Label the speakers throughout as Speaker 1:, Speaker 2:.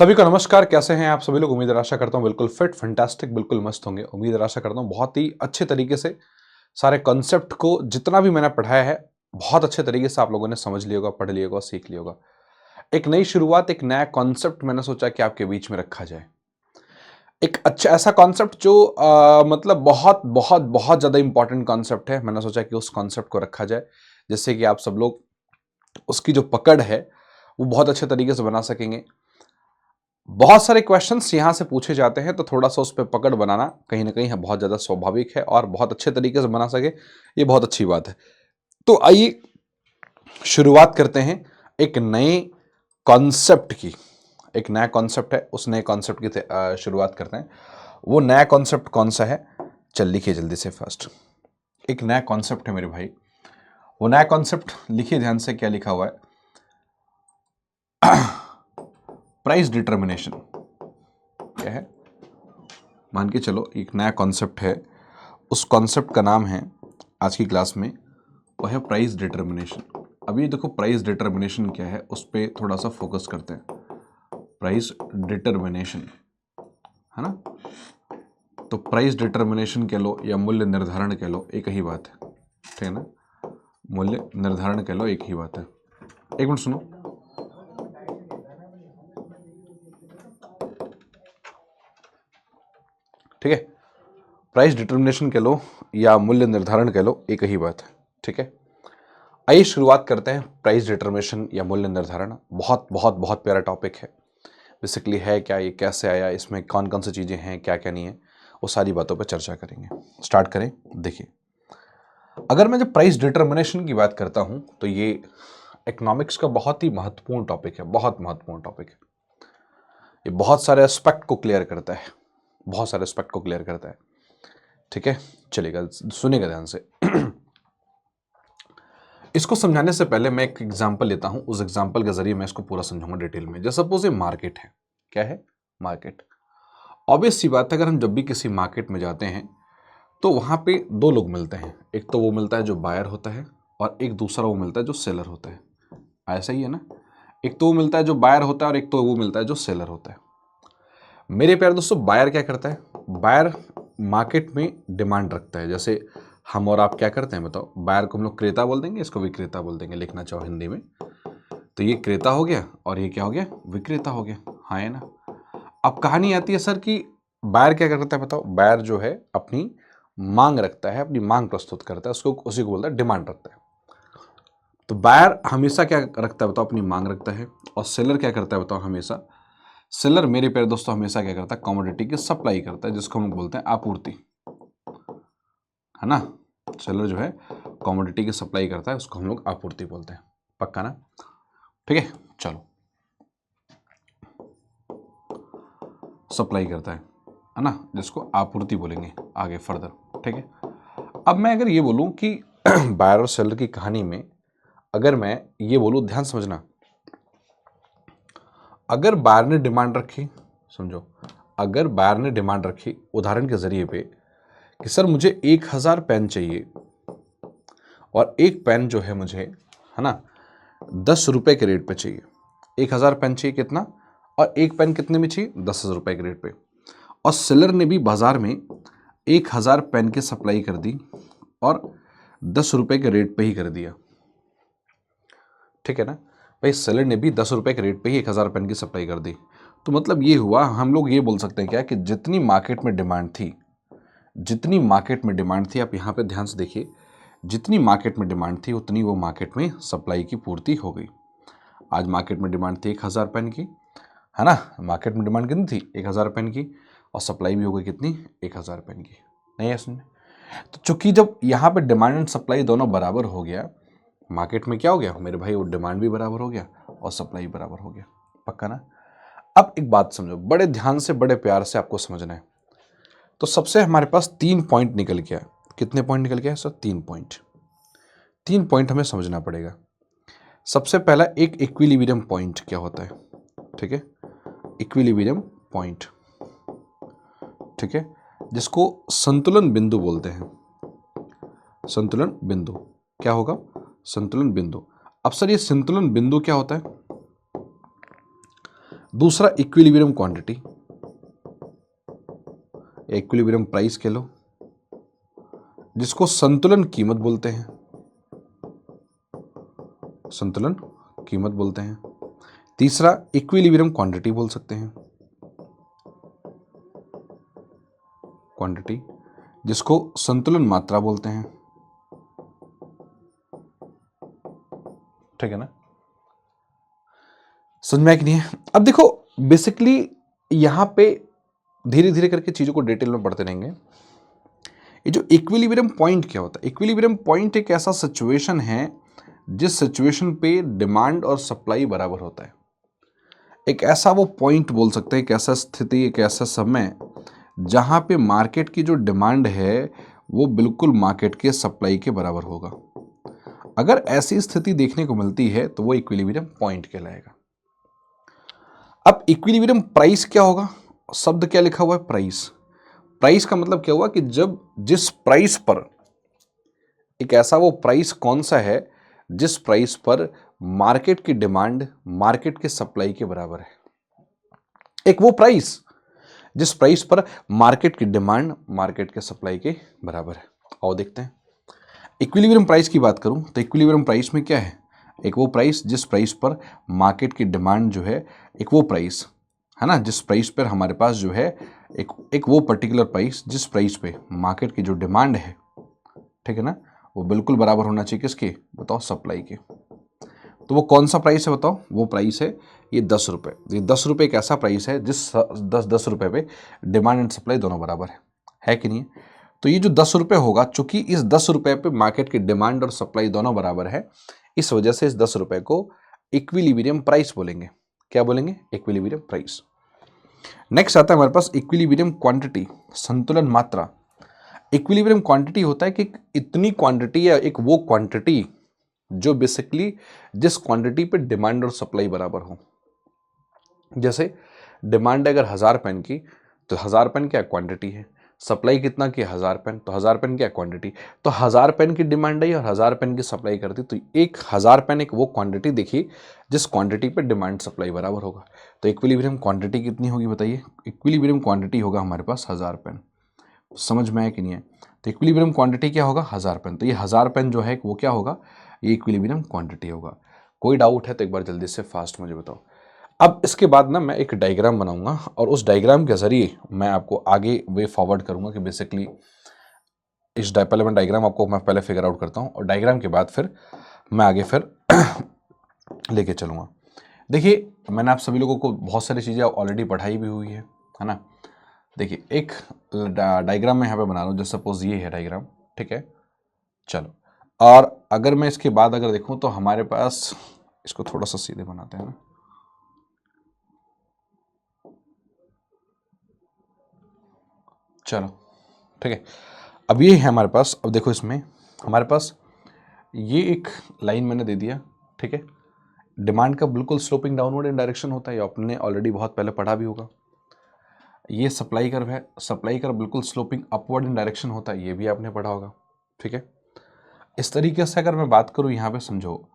Speaker 1: सभी को नमस्कार। कैसे हैं आप सभी लोग? उम्मीद और आशा करता हूँ बिल्कुल फिट फैंटास्टिक बिल्कुल मस्त होंगे। उम्मीद और आशा करता हूँ बहुत ही अच्छे तरीके से सारे कॉन्सेप्ट को जितना भी मैंने पढ़ाया है बहुत अच्छे तरीके से आप लोगों ने समझ लिया होगा, पढ़ लिया होगा, सीख लिया होगा। एक नई शुरुआत, एक नया कॉन्सेप्ट मैंने सोचा कि आपके बीच में रखा जाए। एक अच्छा ऐसा कॉन्सेप्ट जो मतलब बहुत बहुत बहुत ज़्यादा इंपॉर्टेंट कॉन्सेप्ट है। मैंने सोचा कि उस कॉन्सेप्ट को रखा जाए जिससे कि आप सब लोग उसकी जो पकड़ है वो बहुत अच्छे तरीके से बना सकेंगे। बहुत सारे क्वेश्चंस यहाँ से पूछे जाते हैं तो थोड़ा सा उस पर पकड़ बनाना कहीं ना कहीं बहुत ज़्यादा स्वाभाविक है और बहुत अच्छे तरीके से बना सके ये बहुत अच्छी बात है। तो आइए शुरुआत करते हैं एक नए कॉन्सेप्ट की। एक नया कॉन्सेप्ट है, उस नए कॉन्सेप्ट की शुरुआत करते हैं। वो नया कॉन्सेप्ट कौन सा है? चल लिखिए जल्दी से। फर्स्ट एक नया कॉन्सेप्ट है मेरे भाई। वो नया कॉन्सेप्ट लिखिए ध्यान से। क्या लिखा हुआ है? Price determination. क्या है? मान के चलो एक नया कॉन्सेप्ट है, उस कॉन्सेप्ट का नाम है आज की क्लास में वो है प्राइस डिटर्मिनेशन। अभी देखो प्राइस डिटर्मिनेशन क्या है उस पर थोड़ा सा फोकस करते हैं। प्राइस डिटर्मिनेशन है ना, तो प्राइस डिटर्मिनेशन कह लो या मूल्य निर्धारण कह लो, एक ही बात है। ठीक है ना, मूल्य निर्धारण कह लो, एक ही बात है। एक मिनट सुनो। ठीक है, प्राइस डिटर्मिनेशन कह लो या मूल्य निर्धारण कह लो, एक ही बात है। ठीक है, आइए शुरुआत करते हैं। प्राइस डिटर्मिनेशन या मूल्य निर्धारण बहुत बहुत बहुत प्यारा टॉपिक है। बेसिकली है क्या, ये कैसे आया, इसमें कौन कौन सी चीज़ें हैं, क्या क्या नहीं है, वो सारी बातों पर चर्चा करेंगे। स्टार्ट करें। देखिए, अगर मैं जब प्राइस डिटर्मिनेशन की बात करता हूँ तो ये इकोनॉमिक्स का बहुत ही महत्वपूर्ण टॉपिक है, बहुत महत्वपूर्ण टॉपिक है। ये बहुत सारे एस्पेक्ट को क्लियर करता है, बहुत सारे एस्पेक्ट को क्लियर करता है। ठीक है, चलिएगा सुनिएगा ध्यान से। इसको समझाने से पहले मैं एक एग्जांपल लेता हूं, उस एग्जांपल के जरिए मैं इसको पूरा समझाऊंगा डिटेल में। जैसे सपोज ये मार्केट है। क्या है? मार्केट। ऑब्वियस सी बात है, अगर हम जब भी किसी मार्केट में जाते हैं तो वहां पे दो लोग मिलते हैं। एक तो वो मिलता है जो बायर होता है और एक दूसरा वो मिलता है जो सेलर होता है। ऐसा ही है ना, एक तो वो मिलता है जो बायर होता है और एक तो वो मिलता है जो सेलर होता है। मेरे प्यारे दोस्तों, बायर क्या करता है? बायर मार्केट में डिमांड रखता है। जैसे हम और आप क्या करते हैं बताओ? बायर को हम लोग क्रेता बोल देंगे, इसको विक्रेता बोल देंगे, लिखना चाहो हिंदी में तो ये क्रेता हो गया और ये क्या हो गया? विक्रेता हो गया। हाँ है ना। अब कहानी आती है सर कि बायर क्या करता है बताओ? बायर जो है अपनी मांग रखता है, अपनी मांग प्रस्तुत करता है, उसको उसी को बोलता है डिमांड रखता है। तो बायर हमेशा क्या रखता है बताओ? अपनी मांग रखता है। और सेलर क्या करता है बताओ? हमेशा सेलर मेरे प्यारे दोस्तों हमेशा क्या करता है? कमोडिटी की सप्लाई करता है, जिसको हम लोग बोलते हैं आपूर्ति, है ना। सेलर जो है कमोडिटी की सप्लाई करता है, उसको हम लोग आपूर्ति बोलते हैं। पक्का ना? ठीक है, चलो। सप्लाई करता है ना, जिसको आपूर्ति बोलेंगे आगे फर्दर। ठीक है, अब मैं अगर ये बोलूं कि बायर और सेलर की कहानी में अगर मैं ये बोलूं, ध्यान समझना, अगर बायर ने डिमांड रखी, समझो, अगर बायर ने डिमांड रखी उदाहरण के जरिए पे कि सर मुझे 1000 पेन चाहिए और एक पेन जो है मुझे, है ना, 10 रुपए के रेट पे चाहिए। 1000 पेन चाहिए कितना, और एक पेन कितने में चाहिए? 10,000 रुपए के रेट पे। और सेलर ने भी बाजार में 1000 पेन की सप्लाई कर दी और 10 रुपए के रेट पे ही कर दिया। ठीक है ना भाई, सेलर ने भी 10 रुपए के रेट पे ही 1000 पेन की सप्लाई कर दी। तो मतलब ये हुआ, हम लोग ये बोल सकते हैं क्या कि जितनी मार्केट में डिमांड थी, जितनी मार्केट में डिमांड थी, आप यहाँ पे ध्यान से देखिए, जितनी मार्केट में डिमांड थी उतनी वो मार्केट में सप्लाई की पूर्ति हो गई। आज मार्केट में डिमांड थी 1000 पेन की, है ना। मार्केट में डिमांड कितनी थी? 1000 पेन की, और सप्लाई भी हो गई कितनी? 1000 पेन की। नहीं है सुन। तो चूंकि जब यहाँ पे डिमांड एंड सप्लाई दोनों बराबर हो गया, मार्केट में क्या हो गया मेरे भाई? वो डिमांड भी बराबर हो गया और सप्लाई बराबर हो गया। पक्का ना? अब एक बात समझो, बड़े ध्यान से, बड़े प्यार से आपको समझना है। तो सबसे हमारे पास 3 पॉइंट निकल गया। कितने पॉइंट निकल गया सर? 3 पॉइंट। 3 पॉइंट हमें समझना पड़ेगा। सबसे पहला एक इक्विलिब्रियम पॉइंट क्या होता है? ठीक है, इक्विलिब्रियम पॉइंट, ठीक है, जिसको संतुलन बिंदु बोलते हैं। संतुलन बिंदु क्या होगा? संतुलन बिंदु। अब सर ये संतुलन बिंदु क्या होता है? दूसरा इक्विलिब्रियम क्वांटिटी, इक्विलिब्रियम प्राइस कह लो, जिसको संतुलन कीमत बोलते हैं, संतुलन कीमत बोलते हैं। तीसरा इक्विलिब्रियम क्वांटिटी बोल सकते हैं, क्वांटिटी, जिसको संतुलन मात्रा बोलते हैं। ठीक है ना, समझ में आया कि नहीं है? अब देखो बेसिकली यहां पे धीरे धीरे करके चीजों को डिटेल में पढ़ते रहेंगे। ये जो इक्विलिब्रियम पॉइंट क्या होता है? इक्विलिब्रियम पॉइंट एक ऐसा सिचुएशन है जिस सिचुएशन पे डिमांड और सप्लाई बराबर होता है। एक ऐसा वो पॉइंट बोल सकते हैं, एक ऐसा स्थिति, एक ऐसा समय जहां पे मार्केट की जो डिमांड है वो बिल्कुल मार्केट के सप्लाई के बराबर होगा। अगर ऐसी स्थिति देखने को मिलती है तो वो इक्विलिब्रियम पॉइंट कहलाएगा। अब इक्विलिब्रियम प्राइस क्या होगा? शब्द क्या लिखा हुआ है? प्राइस। प्राइस का मतलब क्या हुआ कि जब जिस प्राइस पर, एक ऐसा वो प्राइस कौन सा है जिस प्राइस पर मार्केट की डिमांड मार्केट के सप्लाई के बराबर है। एक वो प्राइस जिस प्राइस पर मार्केट की डिमांड मार्केट के सप्लाई के बराबर है। आओ देखते हैं। इक्विलिब्रियम प्राइस की बात करूं तो इक्विलिब्रियम प्राइस में क्या है? एक वो प्राइस जिस प्राइस पर मार्केट की डिमांड जो है, एक वो प्राइस है ना, जिस प्राइस पर हमारे पास जो है एक वो पर्टिकुलर प्राइस जिस प्राइस पे मार्केट की जो डिमांड है, ठीक है ना, वो बिल्कुल बराबर होना चाहिए किसके? बताओ, सप्लाई के। तो वो कौन सा प्राइस है बताओ? वो प्राइस है ये 10 रुपये। ये 10 रुपये एक ऐसा प्राइस है जिस 10 रुपये पे डिमांड एंड सप्लाई दोनों बराबर है कि नहीं? तो ये जो 10 रुपये होगा, चूंकि इस 10 रुपये पे मार्केट की डिमांड और सप्लाई दोनों बराबर है, इस वजह से इस 10 रुपये को इक्विलिब्रियम प्राइस बोलेंगे। क्या बोलेंगे? Equilibrium price. नेक्स्ट आता है हमारे पास इक्विलिब्रियम क्वांटिटी, संतुलन मात्रा। इक्विलिब्रियम क्वांटिटी होता है कि इतनी क्वांटिटी या एक वो क्वांटिटी जो बेसिकली जिस क्वांटिटी पे डिमांड और सप्लाई बराबर हो। जैसे डिमांड अगर 1000 पेन की तो 1000 पेन क्या क्वांटिटी है, सप्लाई कितना की 1000 पेन, तो 1000 पेन क्या क्वांटिटी। तो 1000 पेन की डिमांड है और 1000 पेन की सप्लाई करती, तो एक 1000 पेन एक वो क्वांटिटी देखी जिस क्वांटिटी पे डिमांड सप्लाई बराबर होगा। तो इक्विलिब्रियम क्वांटिटी कितनी होगी बताइए? इक्विलिब्रियम क्वांटिटी होगा हमारे पास 1000 पेन। समझ में आया कि नहीं है? तो इक्विलिब्रियम क्वांटिटी क्या होगा? 1000 पेन। तो ये 1000 पेन जो है वो क्या होगा? ये इक्विलिब्रियम क्वांटिटी होगा। कोई डाउट है तो एक बार जल्दी से फास्ट मुझे बताओ। अब इसके बाद ना मैं एक डायग्राम बनाऊंगा और उस डायग्राम के जरिए मैं आपको आगे वे फॉरवर्ड करूंगा कि बेसिकली पहले मैं डायग्राम आपको मैं पहले फिगर आउट करता हूँ और डायग्राम के बाद फिर मैं आगे फिर लेके चलूँगा। देखिए, मैंने आप सभी लोगों को बहुत सारी चीज़ें ऑलरेडी पढ़ाई भी हुई है ना। देखिए, एक डायग्राम मैं यहाँ पे बना रहा हूँ, जैसे सपोज ये है डायग्राम, ठीक है। चलो, और अगर मैं इसके बाद अगर देखूँ तो हमारे पास, इसको थोड़ा सा सीधे बनाते हैं ना। चलो ठीक है, अब ये है हमारे पास। अब देखो इसमें हमारे पास ये एक लाइन मैंने दे दिया, ठीक है। डिमांड का बिल्कुल स्लोपिंग डाउनवर्ड इन डायरेक्शन होता है, ये आपने ऑलरेडी बहुत पहले पढ़ा भी होगा। ये सप्लाई कर्व है, सप्लाई कर्व बिल्कुल स्लोपिंग अपवर्ड इन डायरेक्शन होता है, ये भी आपने पढ़ा होगा, ठीक है। इस तरीके से अगर मैं बात करूँ यहाँ पे, समझो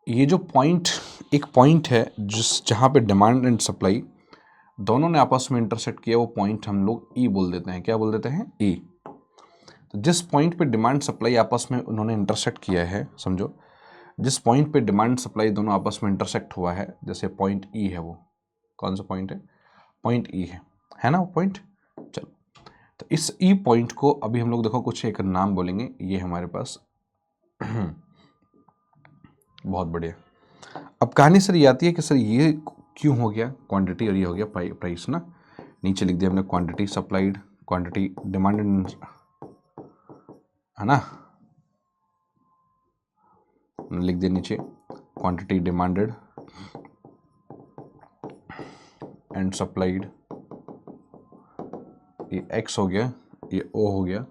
Speaker 1: ये जो पॉइंट, एक पॉइंट है जहाँ पे डिमांड एंड सप्लाई दोनों ने आपस में इंटरसेक्ट किया, वो पॉइंट हम लोग ई बोल देते हैं। क्या बोल देते हैं? ई। तो जिस पॉइंट पे डिमांड सप्लाई आपस में उन्होंने इंटरसेक्ट किया है, समझो जिस पॉइंट पे डिमांड सप्लाई दोनों आपस में इंटरसेक्ट हुआ है, जैसे पॉइंट ई है, वो कौन सा पॉइंट है? पॉइंट ई है ना वो पॉइंट। चलो, तो इस ई पॉइंट को अभी हम लोग देखो कुछ एक नाम बोलेंगे, ये हमारे पास बहुत बढ़िया। अब कहानी सर ये आती है कि सर ये क्यों हो गया क्वांटिटी और ये हो गया प्राइस ना। नीचे लिख दिया हमने क्वांटिटी सप्लाइड, क्वांटिटी डिमांडेड, है ना, लिख दिया नीचे क्वांटिटी डिमांडेड एंड सप्लाइड। ये एक्स हो गया, ये ओ हो गया,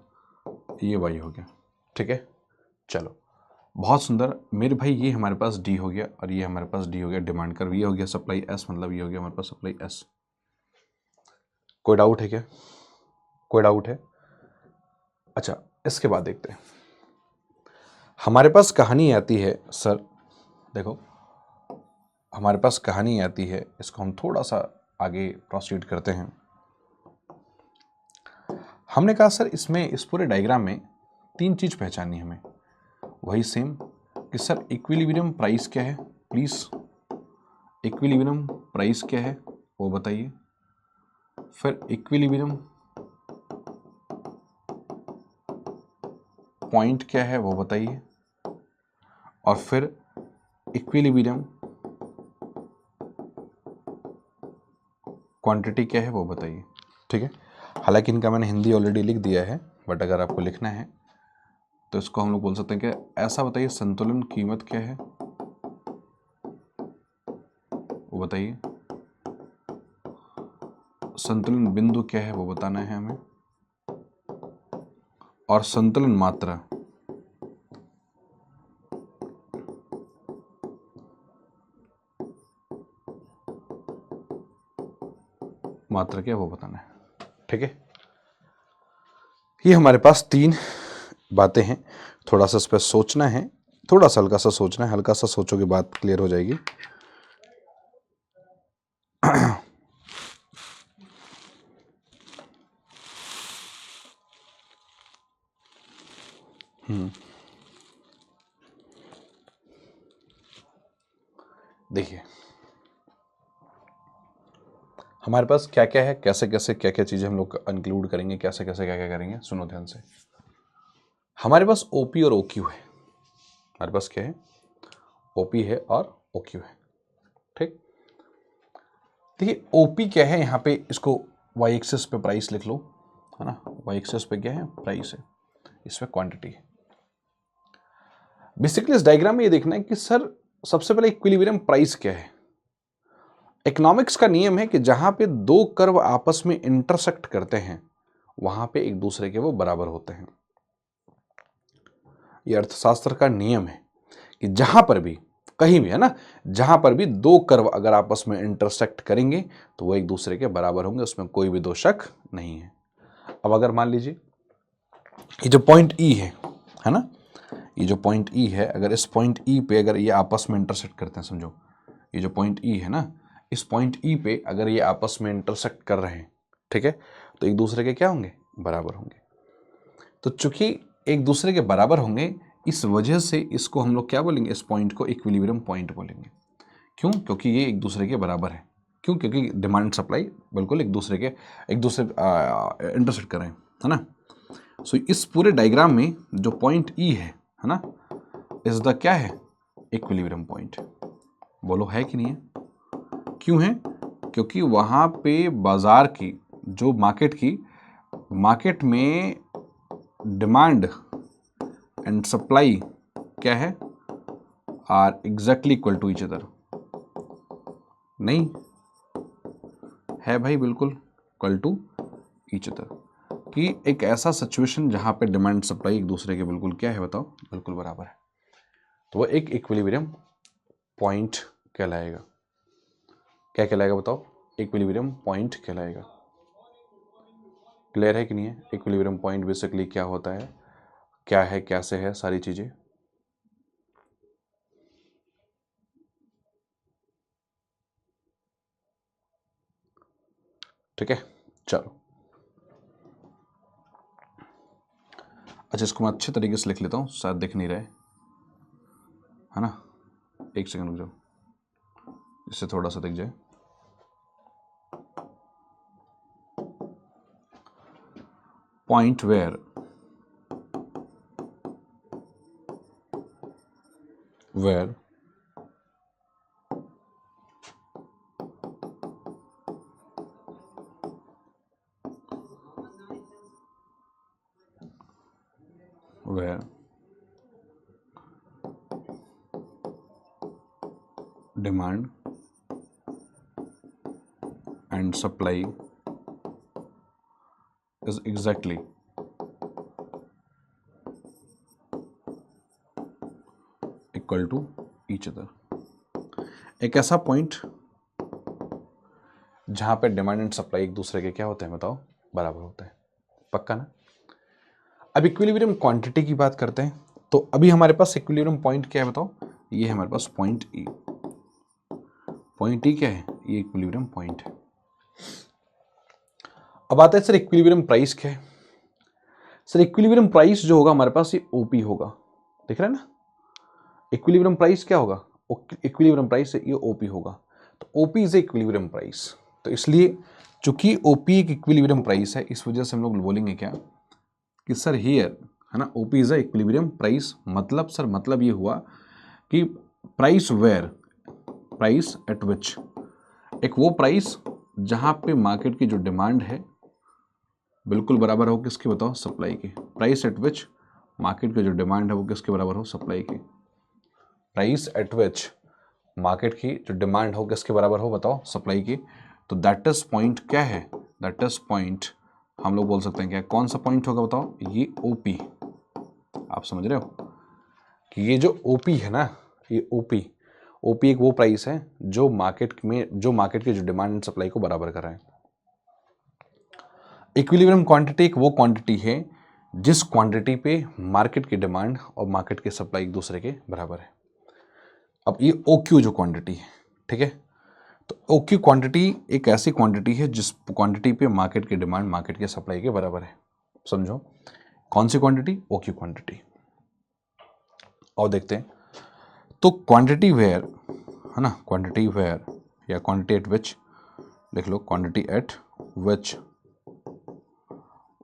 Speaker 1: ये वाई हो गया, ठीक है। चलो, बहुत सुंदर मेरे भाई। ये हमारे पास डी हो गया और ये हमारे पास डी हो गया डिमांड कर्व, ये हो गया सप्लाई एस, मतलब ये हो गया हमारे पास सप्लाई एस। कोई डाउट है क्या? कोई डाउट है? अच्छा, इसके बाद देखते हैं हमारे पास कहानी आती है। सर देखो, हमारे पास कहानी आती है, इसको हम थोड़ा सा आगे प्रोसीड करते हैं। हमने कहा सर इसमें इस पूरे डायग्राम में 3 चीज़ पहचाननी हमें, वही सेम कि सर इक्विलिब्रियम प्राइस क्या है, प्लीज़ इक्विलिब्रियम प्राइस क्या है वो बताइए, फिर इक्विलिब्रियम पॉइंट क्या है वो बताइए, और फिर इक्विलिब्रियम क्वांटिटी क्या है वो बताइए। ठीक है, हालांकि इनका मैंने हिंदी ऑलरेडी लिख दिया है, बट अगर आपको लिखना है तो इसको हम लोग बोल सकते हैं कि ऐसा बताइए संतुलन कीमत क्या है वो बताइए, संतुलन बिंदु क्या है वो बताना है हमें, और संतुलन मात्रा क्या है वो बताना है। ठीक है, ये हमारे पास 3 बातें हैं, थोड़ा सा इस पर सोचना है, थोड़ा सा हल्का सा सोचना है, हल्का सा सोचोगे बात क्लियर हो जाएगी। देखिए हमारे पास क्या क्या है, कैसे कैसे क्या क्या चीज़ें हम लोग इंक्लूड करेंगे, कैसे कैसे क्या क्या करेंगे, सुनो ध्यान से। हमारे पास ओपी और ओक्यू है, हमारे पास क्या है, ओपी है और ओक्यू है। ठीक, देखिए ओपी क्या है, यहाँ पे इसको वाई एक्सिस पे प्राइस लिख लो, है ना, वाई एक्सिस पे क्या है, प्राइस है, इस पे क्वांटिटी है। बेसिकली इस डायग्राम में ये देखना है कि सर सबसे पहले इक्विलिब्रियम प्राइस क्या है। इकोनॉमिक्स का नियम है कि जहां पे 2 कर्व आपस में इंटरसेक्ट करते हैं वहां पे एक दूसरे के वो बराबर होते हैं। ये अर्थशास्त्र का नियम है कि जहां पर भी कहीं भी, है ना, जहां पर भी 2 कर्व अगर आपस में इंटरसेक्ट करेंगे तो वो एक दूसरे के बराबर होंगे, उसमें कोई भी 2 शक नहीं है। अब अगर मान लीजिए ये जो पॉइंट ई है ना, ये जो पॉइंट ई है, अगर इस पॉइंट ई पे अगर ये आपस में इंटरसेक्ट करते हैं, समझो ये जो पॉइंट ई है ना, इस पॉइंट ई पे अगर ये आपस में इंटरसेक्ट कर रहे हैं, ठीक है, तो एक दूसरे के क्या होंगे, बराबर होंगे। तो चूंकि एक दूसरे के बराबर होंगे, इस वजह से इसको हम लोग क्या बोलेंगे, इस पॉइंट को इक्विलिब्रियम पॉइंट बोलेंगे। क्यों, क्योंकि ये एक दूसरे के बराबर है। क्यों, क्योंकि डिमांड सप्लाई बिल्कुल एक दूसरे इंटरसेक्ट कर रहे हैं, है ना। सो इस पूरे डायग्राम में जो पॉइंट ई है ना, इज द क्या है, इक्विलिब्रियम पॉइंट। बोलो है कि नहीं है, क्यों है, क्योंकि वहां पे बाजार की जो मार्केट में डिमांड एंड सप्लाई क्या है, are exactly equal to each other. नहीं है भाई, बिल्कुल इक्वल टू ईच अदर, कि एक ऐसा सिचुएशन जहां पे डिमांड सप्लाई एक दूसरे के बिल्कुल क्या है, बताओ, बिल्कुल बराबर है, तो वो एक इक्विलिब्रियम पॉइंट कहलाएगा। क्या कहलाएगा बताओ, इक्विलिब्रियम पॉइंट कहलाएगा। क्लियर है कि नहीं है, इक्विलिब्रियम पॉइंट बेसिकली क्या होता है, क्या है, कैसे है, सारी चीजें। ठीक है, चलो अच्छा, इसको मैं अच्छे तरीके से लिख लेता हूं, शायद दिख नहीं रहे, है ना, एक सेकंड रुक जाओ, इससे थोड़ा सा दिख जाए। Point where demand and supply is exactly equal to each other। एक ऐसा पॉइंट जहां पे डिमांड एंड सप्लाई एक दूसरे के क्या होते हैं, बताओ, बराबर होते हैं। पक्का ना। अब इक्विलिब्रियम क्वांटिटी की बात करते हैं, तो अभी हमारे पास इक्विलिब्रियम पॉइंट क्या है बताओ, ये है हमारे पास पॉइंट ई। पॉइंट ही क्या है, ये इक्विलिब्रियम पॉइंट है। अब आता है सर इक्विलिब्रियम प्राइस क्या है। सर इक्विलिब्रियम प्राइस जो होगा हमारे पास ये ओपी होगा, देख रहे हैं ना। इक्विलिब्रियम प्राइस क्या होगा, इक्विलिब्रियम प्राइस ये ओपी होगा। तो ओपी इज इक्विलिब्रियम प्राइस। तो इसलिए चूंकि ओपी एक इक्विलिब्रियम प्राइस है, इस वजह से हम लोग बोलेंगे क्या कि सर हियर है ना, OP is a equilibrium price. मतलब सर मतलब ये हुआ कि price where, price at which, एक वो प्राइस जहां पे मार्केट की जो डिमांड है बिल्कुल बराबर हो किसकी, बताओ, सप्लाई की। प्राइस एट विच मार्केट की जो डिमांड है वो किसके बराबर हो, सप्लाई की। प्राइस एट विच मार्केट की जो डिमांड हो किसके बराबर हो, बताओ, सप्लाई की। तो दैट इज पॉइंट क्या है, दैट इज पॉइंट हम लोग बोल सकते हैं क्या, कौन सा पॉइंट होगा बताओ, ये ओपी। आप समझ रहे हो कि ये जो ओपी है ना, ये ओपी एक वो प्राइस है जो मार्केट की जो डिमांड एंड सप्लाई को बराबर कर रहा है। इक्विलिब्रियम क्वांटिटी एक वो क्वांटिटी है जिस क्वांटिटी पे मार्केट की डिमांड और मार्केट की सप्लाई एक दूसरे के बराबर है। अब ये OQ जो क्वांटिटी है, ठीक है, तो OQ क्वांटिटी एक ऐसी क्वांटिटी है जिस क्वांटिटी पे मार्केट की डिमांड मार्केट के सप्लाई के बराबर है। समझो कौन सी क्वांटिटी, OQ क्वांटिटी। और देखते हैं तो क्वांटिटी वेयर है ना, क्वांटिटी वेयर या क्वांटिटी एट विच, लिख लो quantity eight which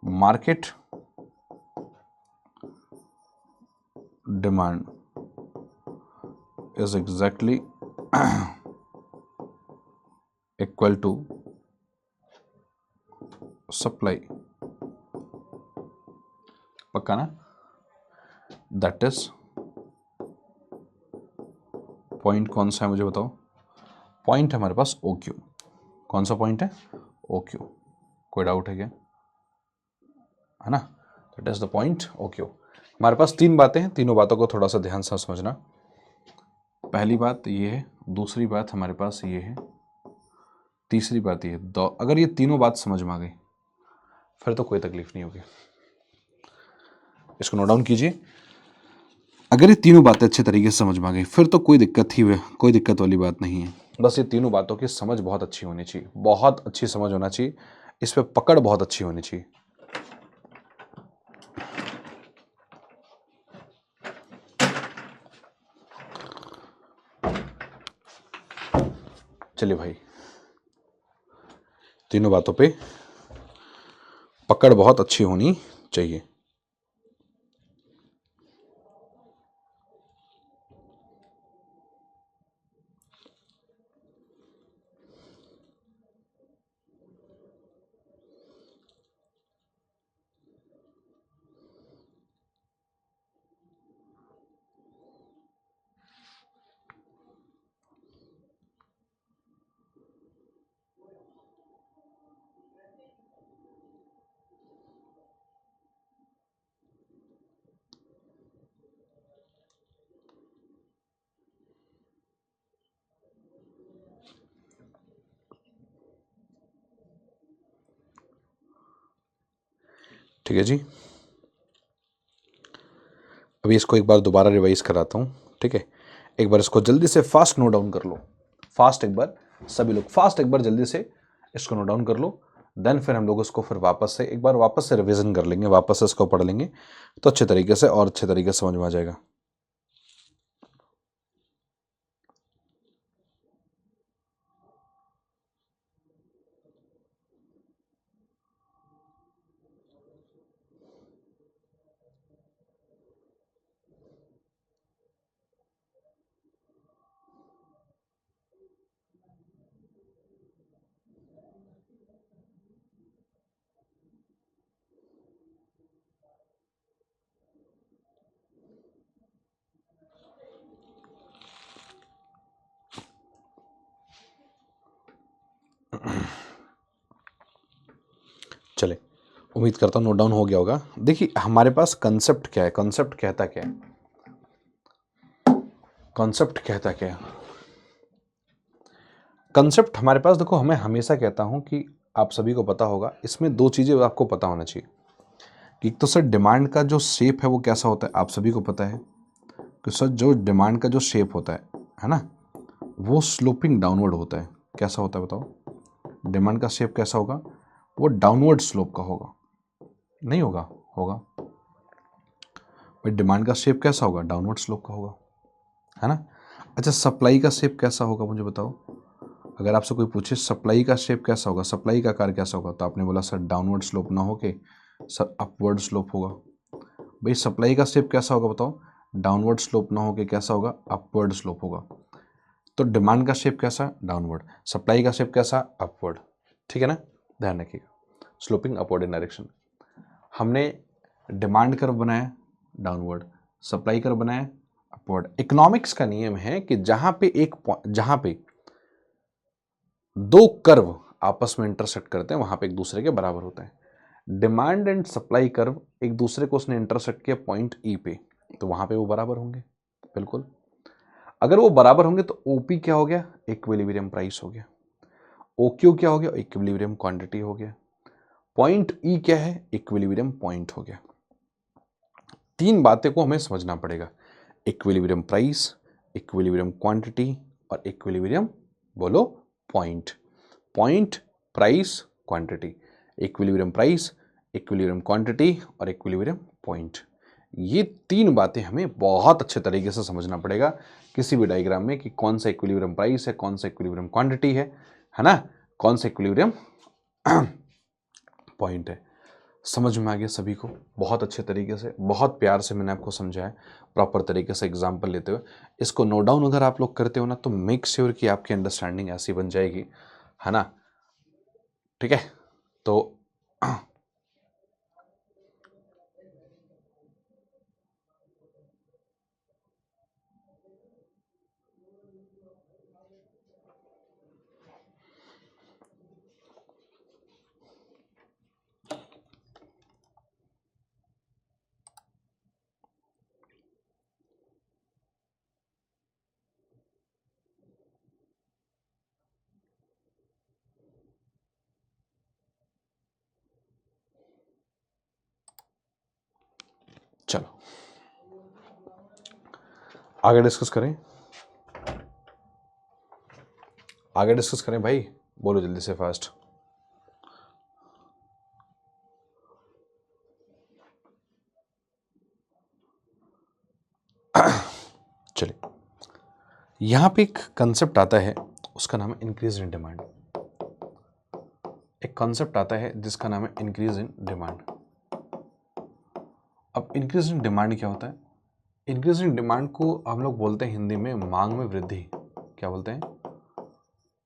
Speaker 1: market demand is exactly equal to supply, पक्का ना। दैट इज पॉइंट कौन सा है मुझे बताओ, पॉइंट है हमारे पास OQ। कौन सा पॉइंट है, OQ। कोई डाउट है क्या, है ना। That is the point OQ। हमारे पास तीन बातें हैं, तीनों बातों को थोड़ा सा ध्यान से समझना। पहली बात ये है, दूसरी बात हमारे पास ये है, तीसरी बात ये है। अगर ये तीनों बात समझ में आ गई फिर तो कोई तकलीफ नहीं होगी। इसको नोट डाउन कीजिए। अगर ये तीनों बातें अच्छे तरीके से समझ में आ गई फिर तो कोई दिक्कत वाली बात नहीं है। बस ये तीनों बातों की समझ बहुत अच्छी होनी चाहिए, बहुत अच्छी समझ होना चाहिए, इस पे पकड़ बहुत अच्छी होनी चाहिए। चलिए भाई, तीनों बातों पे पकड़ बहुत अच्छी होनी चाहिए। ठीक है जी, अभी इसको एक बार दोबारा रिवाइज कराता हूँ, ठीक है। एक बार इसको जल्दी से फास्ट नोट डाउन कर लो, फास्ट एक बार, सभी लोग फास्ट एक बार जल्दी से इसको नोट डाउन कर लो। देन फिर हम लोग इसको फिर वापस से एक बार वापस से रिवीजन कर लेंगे, वापस से इसको पढ़ लेंगे तो अच्छे तरीके से और अच्छे तरीके से समझ में आ जाएगा। चले, उम्मीद करता हूँ नोट डाउन हो गया होगा। देखिए हमारे पास कंसेप्ट क्या है, कंसेप्ट कहता क्या है, कंसेप्ट कहता क्या है। कंसेप्ट हमारे पास देखो, हमें हमेशा कहता हूँ कि आप सभी को पता होगा, इसमें दो चीज़ें आपको पता होना चाहिए कि एक तो सर डिमांड का जो शेप है वो कैसा होता है, आप सभी को पता है कि सर जो डिमांड का जो शेप होता है ना, वो स्लोपिंग डाउनवर्ड होता है। कैसा होता है बताओ? डिमांड का शेप कैसा होगा? वो डाउनवर्ड स्लोप का होगा। नहीं होगा? होगा भाई। डिमांड का शेप कैसा होगा? डाउनवर्ड स्लोप का होगा, है ना। अच्छा, सप्लाई का शेप कैसा होगा मुझे बताओ? अगर आपसे कोई पूछे सप्लाई का शेप कैसा होगा, सप्लाई का आकार कैसा होगा, तो आपने बोला सर डाउनवर्ड स्लोप ना होके सर अपवर्ड स्लोप होगा। भाई सप्लाई का शेप कैसा होगा बताओ? डाउनवर्ड स्लोप ना होके कैसा होगा? अपवर्ड स्लोप होगा। तो डिमांड का शेप कैसा? डाउनवर्ड। सप्लाई का शेप कैसा? अपवर्ड। ठीक है ना, ध्यान रखिएगा। स्लोपिंग अपवर्ड इन डायरेक्शन। हमने डिमांड कर्व बनाया डाउनवर्ड, सप्लाई कर्व बनाया अपवर्ड। इकोनॉमिक्स का नियम है कि जहां पे दो कर्व आपस में इंटरसेक्ट करते हैं वहां पे एक दूसरे के बराबर होता है। डिमांड एंड सप्लाई कर्व एक दूसरे को उसने इंटरसेक्ट किया पॉइंट ई पे, तो वहां पे वो बराबर होंगे, बिल्कुल। अगर वो बराबर होंगे तो ओपी क्या हो गया? इक्विलिब्रियम प्राइस हो गया। ओक्यू क्या हो गया? इक्विलिब्रियम क्वांटिटी हो गया। पॉइंट ई क्या है? इक्विलिब्रियम पॉइंट हो गया। तीन बातें को हमें समझना पड़ेगा: इक्विलिब्रियम प्राइस, इक्विलिब्रियम क्वांटिटी और इक्विलिब्रियम बोलो point. Point, price, quantity. Equilibrium price, equilibrium quantity और इक्विलिब्रियम पॉइंट। ये तीन बातें हमें बहुत अच्छे तरीके से समझना पड़ेगा किसी भी डायग्राम में, कि कौन सा इक्विलिब्रियम प्राइस है, कौन सा इक्विलिब्रियम क्वांटिटी है ना, कौन सा इक्विलिब्रियम पॉइंट है। समझ में आ गया सभी को? बहुत अच्छे तरीके से, बहुत प्यार से मैंने आपको समझाया, प्रॉपर तरीके से एग्जाम्पल लेते हुए। इसको नोट डाउन अगर आप लोग करते हो ना, तो मेक श्योर कि आपकी अंडरस्टैंडिंग ऐसी बन जाएगी, है ना। ठीक है, तो चलो आगे डिस्कस करें, आगे डिस्कस करें भाई, बोलो जल्दी से फास्ट। चलिए, यहां पे एक कंसेप्ट आता है, उसका नाम है इंक्रीज इन डिमांड। एक कंसेप्ट आता है जिसका नाम है इंक्रीज इन डिमांड। अब इंक्रीज इन डिमांड क्या होता है? इंक्रीज इन डिमांड को हम लोग बोलते हैं हिंदी में मांग में वृद्धि। क्या बोलते हैं?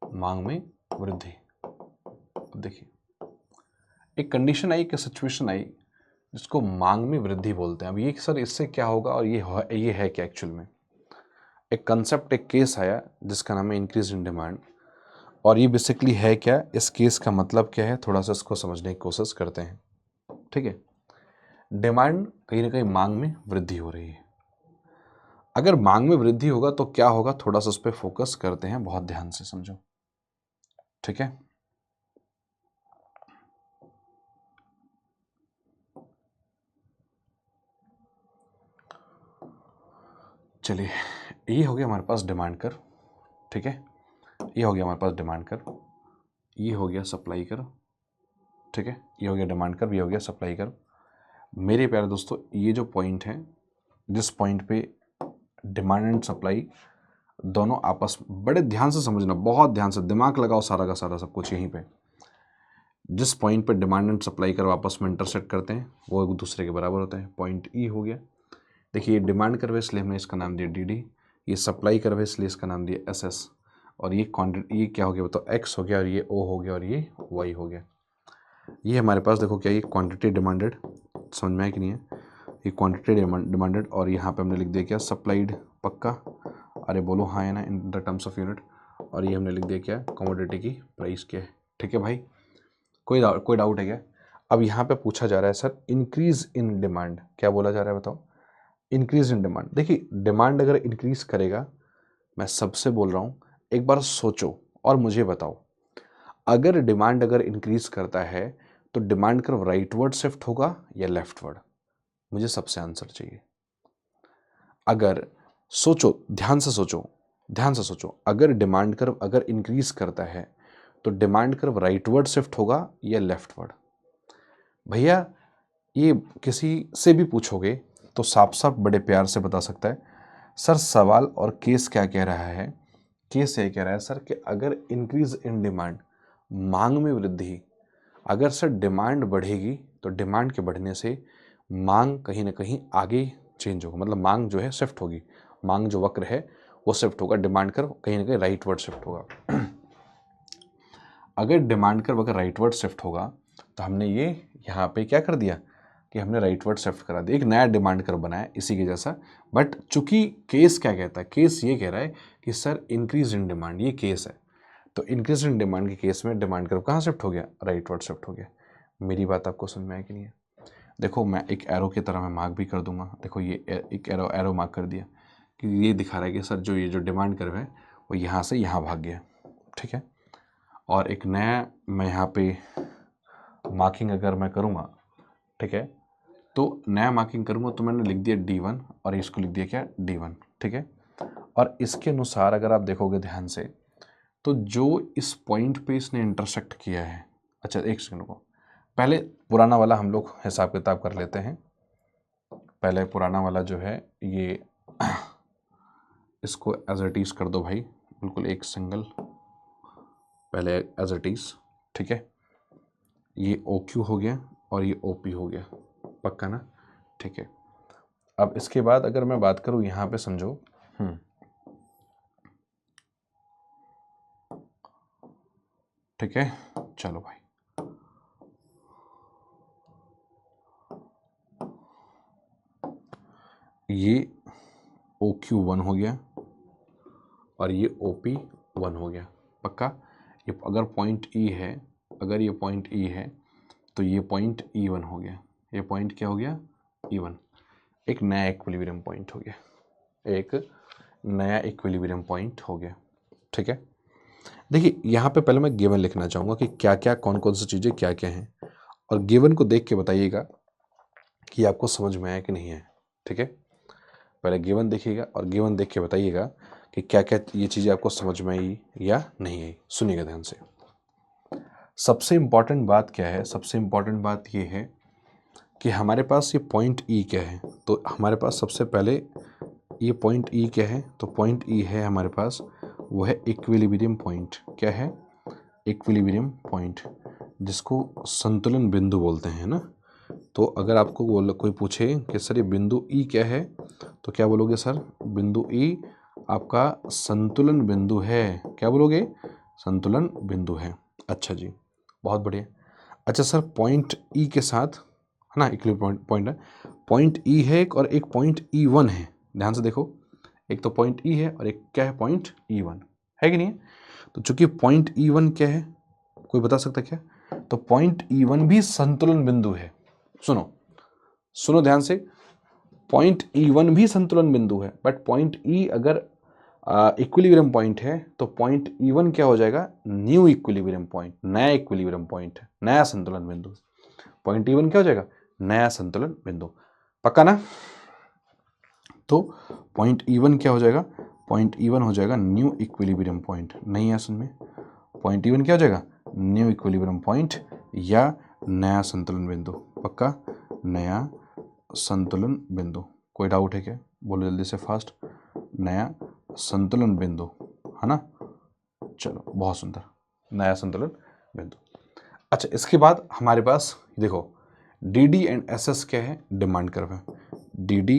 Speaker 1: मांग में वृद्धि। अब देखिए, एक कंडीशन आई, एक सिचुएशन आई जिसको मांग में वृद्धि बोलते हैं। अब ये सर इससे क्या होगा और ये है क्या एक्चुअल में? एक कंसेप्ट, एक केस आया जिसका नाम है इंक्रीज इन डिमांड, और ये बेसिकली है क्या, इस केस का मतलब क्या है, थोड़ा सा इसको समझने की कोशिश करते हैं। ठीक है, डिमांड कहीं ना कहीं मांग में वृद्धि हो रही है। अगर मांग में वृद्धि होगा तो क्या होगा, थोड़ा सा उस पर फोकस करते हैं, बहुत ध्यान से समझो। ठीक है, चलिए, ये हो गया हमारे पास डिमांड कर्व। ठीक है, ये हो गया हमारे पास डिमांड कर्व, ये हो गया सप्लाई कर्व। ठीक है, ये हो गया डिमांड कर्व, ये हो गया सप्लाई कर्व। मेरे प्यारे दोस्तों, ये जो पॉइंट है, जिस पॉइंट पे डिमांड एंड सप्लाई दोनों आपस में, बड़े ध्यान से समझना, बहुत ध्यान से दिमाग लगाओ, सारा का सारा सब कुछ यहीं पे। जिस पॉइंट पे डिमांड एंड सप्लाई कर्व आपस में इंटरसेक्ट करते हैं वो एक दूसरे के बराबर होता है, पॉइंट ई हो गया। देखिए, ये डिमांड कर्व है इसलिए हमने इसका नाम दिया डी डी, ये सप्लाई कर्व है इसलिए इसका नाम दिया एस एस, और ये क्वांटिटी, ये क्या हो गया बताओ, एक्स हो गया, और ये ओ हो गया, और ये वाई हो गया। ये हमारे पास देखो क्या, ये क्वांटिटी डिमांडेड, समझ में आया कि नहीं है? ये क्वांटिटी डिमांडेड, और यहाँ पे हमने लिख दिया क्या, सप्लाइड। पक्का? अरे बोलो हाँ है ना, in the terms of unit. और ये हमने लिख दिया क्या, कमोडिटी की प्राइस क्या है। ठीक है भाई, कोई डाउट है क्या? अब यहाँ पे पूछा जा रहा है सर इंक्रीज इन डिमांड, क्या बोला जा रहा है बताओ? Increase in demand. देखिए, डिमांड अगर इंक्रीज करेगा, मैं सबसे बोल रहा हूँ, एक बार सोचो और मुझे बताओ, अगर डिमांड अगर इंक्रीज करता है तो डिमांड कर्व राइटवर्ड शिफ्ट होगा या लेफ्टवर्ड? मुझे सबसे आंसर चाहिए। अगर सोचो, ध्यान से सोचो, ध्यान से सोचो, अगर डिमांड कर्व अगर इंक्रीज करता है तो डिमांड कर्व राइटवर्ड शिफ्ट होगा या लेफ्टवर्ड? भैया ये किसी से भी पूछोगे तो साफ साफ बड़े प्यार से बता सकता है। सर सवाल और केस क्या कह रहा है? केस ये कह रहा है सर कि अगर इंक्रीज इन डिमांड, मांग में वृद्धि, अगर सर डिमांड बढ़ेगी तो डिमांड के बढ़ने से मांग कहीं ना कहीं आगे चेंज होगा, मतलब मांग जो है शिफ्ट होगी, मांग जो वक्र है वो शिफ्ट होगा, डिमांड कर्व कहीं ना कहीं राइटवर्ड शिफ्ट होगा। अगर डिमांड कर्व अगर राइटवर्ड शिफ्ट होगा तो हमने ये यहाँ पे क्या कर दिया कि हमने राइटवर्ड शिफ्ट करा दिया, एक नया डिमांड कर्व बनाया इसी के जैसा। बट चूंकि केस क्या कहता है, केस ये कह रहा है कि सर इंक्रीज इन डिमांड, ये केस है, तो इंक्रीज इन डिमांड के केस में डिमांड कर्व कहाँ शिफ्ट हो गया? राइटवर्ड शिफ्ट हो गया। मेरी बात आपको समझ में आया कि नहीं है? देखो मैं एक एरो की तरह मैं मार्क भी कर दूंगा, देखो ये एक एरो मार्क कर दिया कि ये दिखा रहा है कि सर जो ये जो डिमांड कर्व है वो यहाँ से यहाँ भाग गया, ठीक है। और एक नया मैं यहाँ पे मार्किंग अगर मैं करूँगा, ठीक है, तो नया मार्किंग करूँगा तो मैंने लिख दिया D1 और इसको लिख दिया क्या? D1, ठीक है। और इसके अनुसार अगर आप देखोगे ध्यान से तो जो इस पॉइंट पे इसने इंटरसेक्ट किया है, अच्छा एक सेकंड को, पहले पुराना वाला हम लोग हिसाब किताब कर लेते हैं। पहले पुराना वाला जो है ये इसको एज इट इज कर दो भाई, बिल्कुल एक सिंगल, पहले एज इट इज, ठीक है। ये OQ हो गया और ये OP हो गया, पक्का ना? ठीक है। अब इसके बाद अगर मैं बात करूं यहाँ पे समझो, ठीक है, चलो भाई, ये OQ1 हो गया और ये OP1 हो गया, पक्का। ये अगर पॉइंट E है, अगर ये पॉइंट E है तो ये पॉइंट E1 हो गया, ये पॉइंट क्या हो गया? E1। एक नया इक्विलिब्रियम पॉइंट हो गया, एक नया इक्विलिब्रियम पॉइंट हो गया, ठीक है। देखिए यहाँ पे पहले मैं गिवन लिखना चाहूँगा कि क्या क्या कौन कौन सी चीज़ें क्या क्या हैं, और गिवन को देख के बताइएगा कि आपको समझ में आया कि नहीं है, ठीक है। पहले गिवन देखिएगा और गिवन देख के बताइएगा कि क्या क्या ये चीज़ें आपको समझ में आई या नहीं आई। सुनिएगा ध्यान से। सबसे इम्पॉर्टेंट बात क्या है? सबसे इम्पॉर्टेंट बात ये है कि हमारे पास ये पॉइंट E क्या है, तो हमारे पास सबसे पहले ये पॉइंट E क्या है, तो पॉइंट E है हमारे पास वो है इक्विलिब्रियम पॉइंट। क्या है? इक्विलिब्रियम पॉइंट, जिसको संतुलन बिंदु बोलते हैं ना। तो अगर आपको कोई पूछे कि सर ये बिंदु E क्या है, तो क्या बोलोगे? सर बिंदु E आपका संतुलन बिंदु है। क्या बोलोगे? संतुलन बिंदु है। अच्छा जी, बहुत बढ़िया। अच्छा सर पॉइंट E के साथ है ना, इक्विलिब्रियम पॉइंट है, पॉइंट E है एक और एक पॉइंट E1 है। ध्यान से देखो, एक तो पॉइंट E है और एक क्या है? पॉइंट E1 है कि नहीं है? तो चूंकि पॉइंट E1 क्या है, कोई बता सकता क्या? तो पॉइंट E1 भी संतुलन बिंदु है। सुनो सुनो ध्यान से, पॉइंट E1 भी संतुलन बिंदु है, बट पॉइंट E अगर इक्विलिब्रियम पॉइंट है तो पॉइंट E1 क्या हो जाएगा? न्यू इक्विलिब्रियम पॉइंट, नया इक्विलिब्रियम पॉइंट है, नया संतुलन बिंदु। पॉइंट E1 क्या हो जाएगा? नया संतुलन बिंदु, पक्का ना? तो पॉइंट E1 क्या हो जाएगा? पॉइंट E1 हो जाएगा न्यू इक्विलिब्रियम पॉइंट। नहीं है सुन में, पॉइंट E1 क्या हो जाएगा? न्यू इक्विलिब्रियम पॉइंट या नया संतुलन बिंदु, पक्का नया संतुलन बिंदु। कोई डाउट है क्या? बोलो जल्दी से फास्ट, नया संतुलन बिंदु, है ना? चलो बहुत सुंदर, नया संतुलन बिंदु। अच्छा इसके बाद हमारे पास देखो DD एंड SS क्या है? डिमांड कर्व है। DD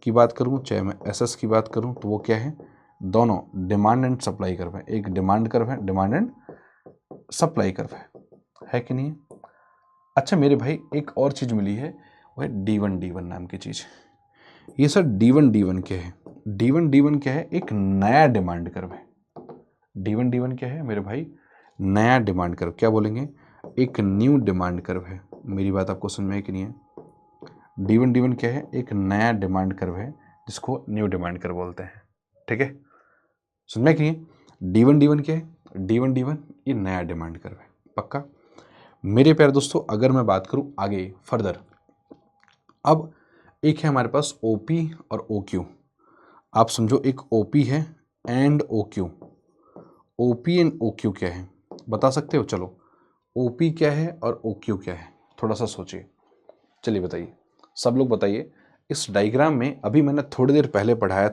Speaker 1: की बात करूं चाहे मैं SS की बात करूं तो वो क्या है? दोनों डिमांड एंड सप्लाई कर्व है। एक डिमांड कर्व है, डिमांड एंड सप्लाई कर्व है कि नहीं? अच्छा मेरे भाई एक और चीज मिली है, वो है D1 नाम की चीज। ये सर D1 क्या है? D1 क्या है? एक नया डिमांड कर्व है। D1 क्या है मेरे भाई? नया डिमांड कर्व। क्या बोलेंगे? एक न्यू डिमांड कर्व है। मेरी बात आपको समझ में है कि नहीं है? D1 क्या है? एक नया डिमांड कर्व है जिसको न्यू डिमांड कर्व बोलते हैं, ठीक है? समझ में कि नहीं? D1 क्या है? D1 ये नया डिमांड कर्व है, पक्का। मेरे प्यारे दोस्तों अगर मैं बात करूं आगे फर्दर, अब एक है हमारे पास OP और OQ। आप समझो एक OP है and O Q, OP and O Q क्या है बता सकते हो? चलो ओपी क्या है और ओ क्यू क्या है, थोड़ा सा सोचिए। चलिए बताइए, सब लोग बताइए। इस डायग्राम में अभी मैंने थोड़ी देर पहले पढ़ाया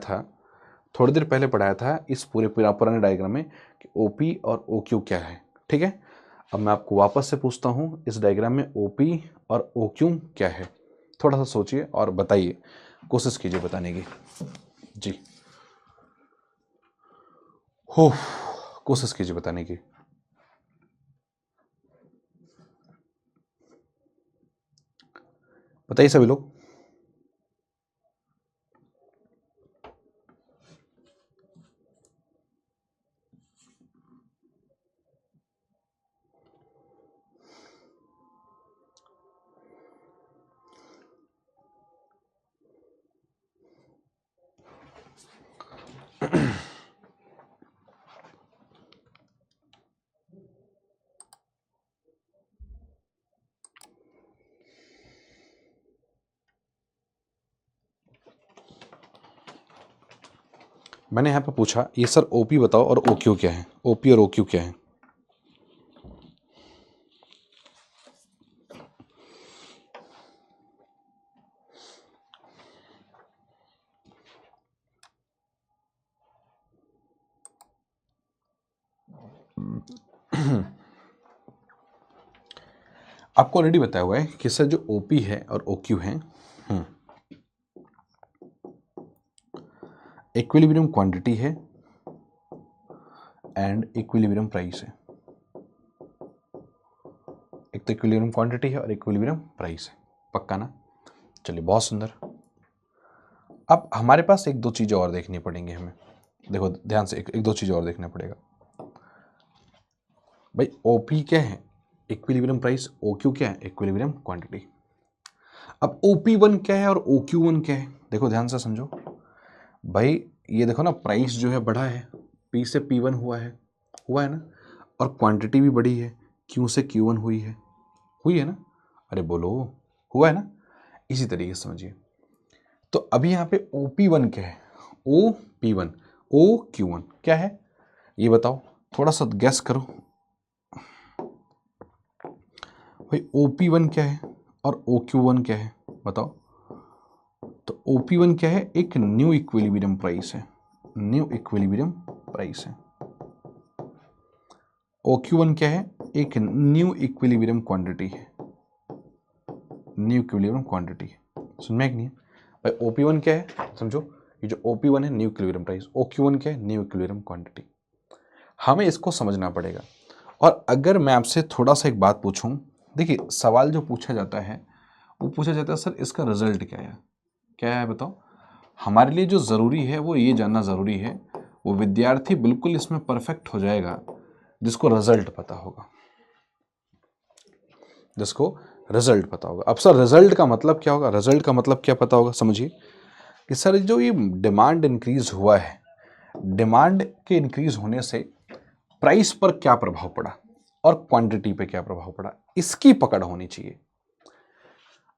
Speaker 1: था इस पूरे पुराने डायग्राम में कि ओपी और ओ क्यू क्या है। ठीक है, अब मैं आपको वापस से पूछता हूँ, इस डायग्राम में ओपी और ओ क्यू क्या है? थोड़ा सा सोचिए और बताइए, कोशिश कीजिए बताने की। जी हो, कोशिश कीजिए बताने की। बताइए सभी लोग। मैंने यहाँ पे पूछा ये सर ओपी बताओ और ओ क्यू क्या है, ओपी और ओ क्यू क्या है? आपको ऑलरेडी बताया हुआ है कि सर जो ओपी है और ओ क्यू है इक्विलिब्रियम क्वांटिटी है एंड इक्विलिब्रियम प्राइस है। एक तो इक्विलिब्रियम क्वांटिटी है और इक्विलिब्रियम प्राइस है, पक्का ना? चलिए बहुत सुंदर। अब हमारे पास एक दो चीज़ें और देखनी पड़ेंगी हमें, देखो ध्यान से, एक दो चीज़ें और देखना पड़ेगा भाई। ओपी क्या है? Equilibrium price. ओ क्यू क्या है? Equilibrium quantity. अब OP1 क्या है और OQ1 क्या है? देखो ध्यान से समझो भाई, ये देखो ना, प्राइस जो है बढ़ा है, P से P1 हुआ है ना, और क्वांटिटी भी बढ़ी है, Q से Q1 हुई है ना? अरे बोलो, हुआ है ना? इसी तरीके से समझिए। तो अभी यहाँ पे OP1 क्या है? OP1, OQ1 क्या है ये बताओ, थोड़ा सा गैस करो भाई। OP1 क्या है और OQ1 क्या है बताओ? तो OP1 क्या है? एक न्यू इक्विलिब्रियम प्राइस है, न्यू इक्विलिब्रियम प्राइस है। OQ1 क्या है? एक न्यू इक्विलिब्रियम क्वांटिटी है, न्यू इक्विलिब्रियम क्वांटिटी है। समझ में कि नहीं भाई? OP1 क्या है समझो, ये जो OP1 है न्यू इक्विलिब्रियम प्राइस, OQ1 क्या है? New equilibrium quantity. हमें इसको समझना पड़ेगा। और अगर मैं आपसे थोड़ा सा एक बात पूछूं, देखिए सवाल जो पूछा जाता है वो पूछा जाता है सर इसका रिजल्ट क्या है? क्या है बताओ? हमारे लिए जो ज़रूरी है वो ये जानना ज़रूरी है, वो विद्यार्थी बिल्कुल इसमें परफेक्ट हो जाएगा जिसको रिजल्ट पता होगा, जिसको रिजल्ट पता होगा। अब सर रिजल्ट का मतलब क्या होगा? रिजल्ट का मतलब क्या पता होगा? समझिए कि सर जो ये डिमांड इंक्रीज हुआ है, डिमांड के इंक्रीज होने से प्राइस पर क्या प्रभाव पड़ा और क्वांटिटी पे क्या प्रभाव पड़ा, इसकी पकड़ होनी चाहिए।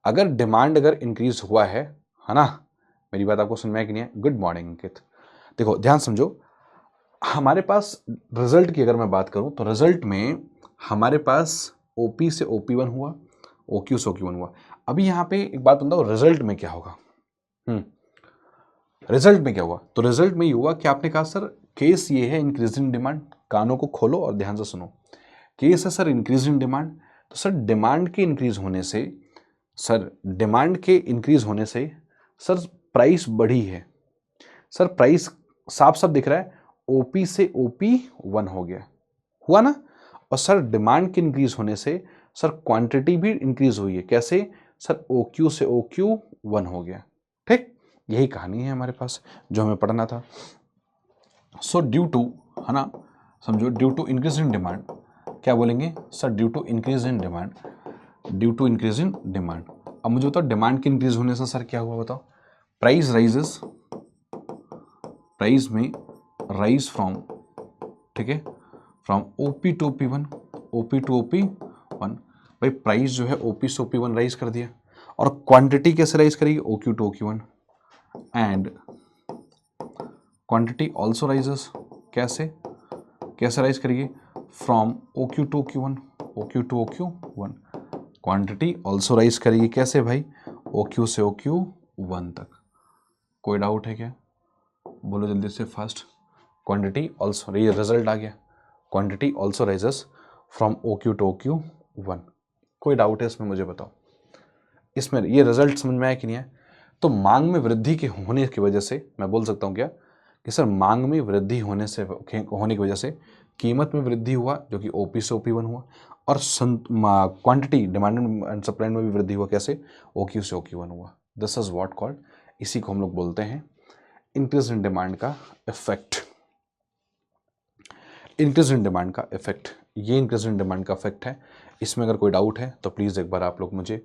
Speaker 1: अगर डिमांड अगर इंक्रीज हुआ है ना, मेरी बात आपको समझ में है कि नहीं है? गुड मॉर्निंग अंकित। देखो ध्यान समझो, हमारे पास रिजल्ट की अगर मैं बात करूं तो रिजल्ट में हमारे पास OP से OP1 हुआ, OQ से OQ1 हुआ। अभी यहां पे एक बात बताओ, रिजल्ट में क्या होगा? रिजल्ट में क्या हुआ? तो रिजल्ट में ये हुआ कि आपने कहा सर केस ये है इंक्रीजिंग डिमांड। कानों को खोलो और ध्यान से सुनो। केस है सर इंक्रीजिंग डिमांड। तो सर डिमांड के इंक्रीज होने से, सर प्राइस बढ़ी है। सर प्राइस साफ साफ दिख रहा है, OP से OP1 हो गया, हुआ ना? और सर डिमांड के इंक्रीज होने से सर क्वांटिटी भी इंक्रीज हुई है। कैसे? सर OQ से OQ1 हो गया। ठीक, यही कहानी है हमारे पास जो हमें पढ़ना था। सो ड्यू टू, है ना, समझो, due to increase in demand, क्या बोलेंगे sir? Due to increase in demand, due to increase in demand. अब मुझे बताओ डिमांड के इंक्रीज होने से सर क्या हुआ बताओ? प्राइस राइजेस, प्राइस में राइज फ्रॉम, ठीक है, from OP to OP1, OP to OP1। भाई प्राइस जो है OP से OP1 राइज कर दिया, और क्वांटिटी कैसे राइज करेगी? OQ to OQ1। And quantity also rises, कैसे कैसे राइज करिए, from OQ to OQ1, OQ to OQ1, quantity also rise करिए कैसे भाई, OQ से OQ1 तक। कोई डाउट है क्या, बोलो जल्दी से फास्ट। क्वांटिटी ऑल्सो, ये रिजल्ट आ गया, quantity also rises from OQ to OQ1। कोई डाउट है इसमें, मुझे बताओ। इसमें ये रिजल्ट समझ में आया कि नहीं है? तो मांग में वृद्धि के होने की वजह से मैं बोल सकता हूँ क्या कि सर मांग में वृद्धि होने की वजह से कीमत में वृद्धि हुआ, जो कि OP से OP1 हुआ, और क्वांटिटी डिमांड एंड सप्लाई में भी वृद्धि हुआ, कैसे, OQ से OQ1 हुआ। दिस इज व्हाट कॉल्ड, इसी को हम लोग बोलते हैं इंक्रीज इन डिमांड का इफेक्ट। इंक्रीज इन डिमांड का इफेक्ट, ये इंक्रीज इन डिमांड का इफेक्ट है। इसमें अगर कोई डाउट है तो प्लीज़ एक बार आप लोग मुझे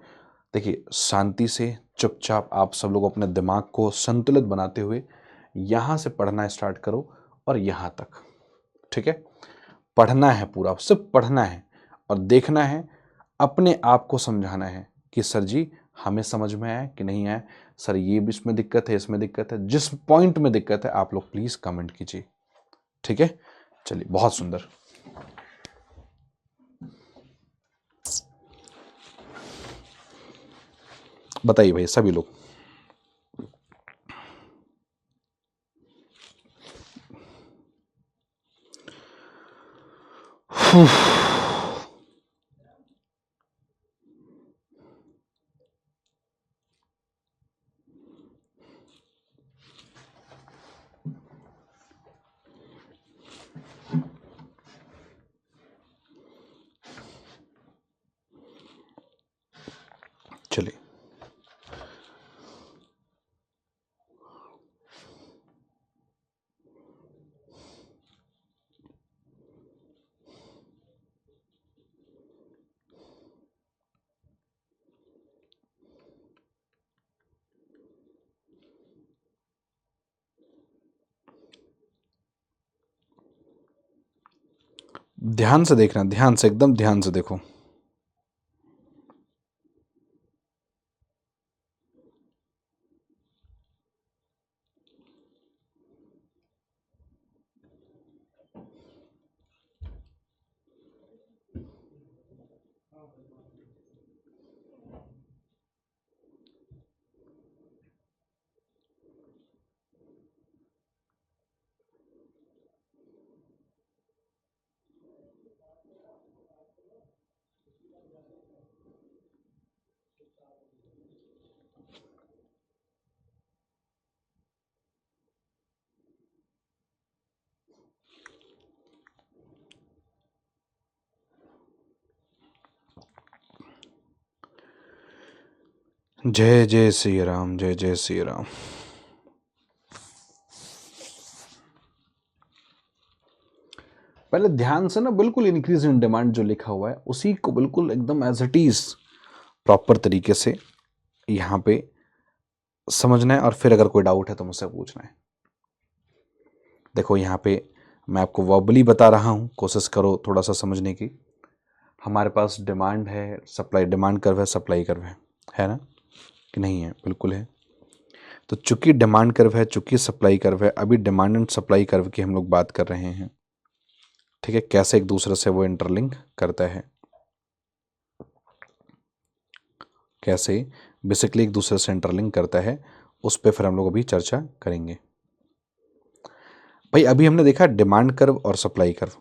Speaker 1: देखिए, शांति से चुपचाप आप सब लोग अपने दिमाग को संतुलित बनाते हुए यहाँ से पढ़ना स्टार्ट करो और यहाँ तक, ठीक है। पढ़ना है पूरा, सिर्फ पढ़ना है और देखना है, अपने आप को समझाना है कि सर जी हमें समझ में आया कि नहीं आया, सर ये भी इसमें दिक्कत है, इसमें दिक्कत है। जिस पॉइंट में दिक्कत है आप लोग प्लीज़ कमेंट कीजिए, ठीक है। चलिए, बहुत सुंदर। बताइए भाई सभी लोग। चलिए, ध्यान से देखना, ध्यान से, एकदम ध्यान से देखो। जय जय श्री राम, जय जय श्री राम। पहले ध्यान से ना, बिल्कुल इंक्रीज इन डिमांड जो लिखा हुआ है उसी को बिल्कुल एकदम एज इट इज प्रॉपर तरीके से यहाँ पे समझना है, और फिर अगर कोई डाउट है तो मुझसे पूछना है। देखो यहाँ पे मैं आपको वर्बली बता रहा हूँ, कोशिश करो थोड़ा सा समझने की। हमारे पास डिमांड है, सप्लाई, डिमांड कर्व है, सप्लाई कर्व है ना कि नहीं है? बिल्कुल है। तो चूंकि डिमांड कर्व है, चूंकि सप्लाई कर्व है, अभी डिमांड एंड सप्लाई कर्व की हम लोग बात कर रहे हैं, ठीक है। कैसे एक दूसरे से वो इंटरलिंक करता है, कैसे बेसिकली एक दूसरे से इंटरलिंक करता है, उस पर फिर हम लोग अभी चर्चा करेंगे। भाई अभी हमने देखा डिमांड कर्व और सप्लाई कर्व।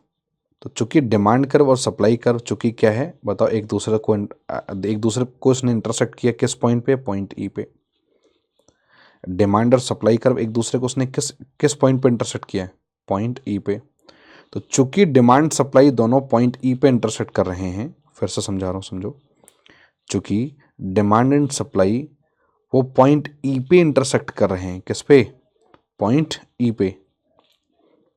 Speaker 1: तो चूंकि डिमांड कर्व और सप्लाई कर्व चूंकि क्या है बताओ, एक दूसरे को इसने इंटरसेक्ट किया किस पॉइंट पे, पॉइंट ई पे। डिमांड और सप्लाई कर्व एक दूसरे को उसने किस किस पॉइंट पे इंटरसेक्ट किया है, पॉइंट ई पे। तो चूंकि डिमांड सप्लाई दोनों पॉइंट ई पे इंटरसेक्ट कर रहे हैं, फिर से समझा रहा हूँ, समझो। चूंकि डिमांड एंड सप्लाई वो पॉइंट ई पे इंटरसेक्ट कर रहे हैं, किस पे, पॉइंट ई पे।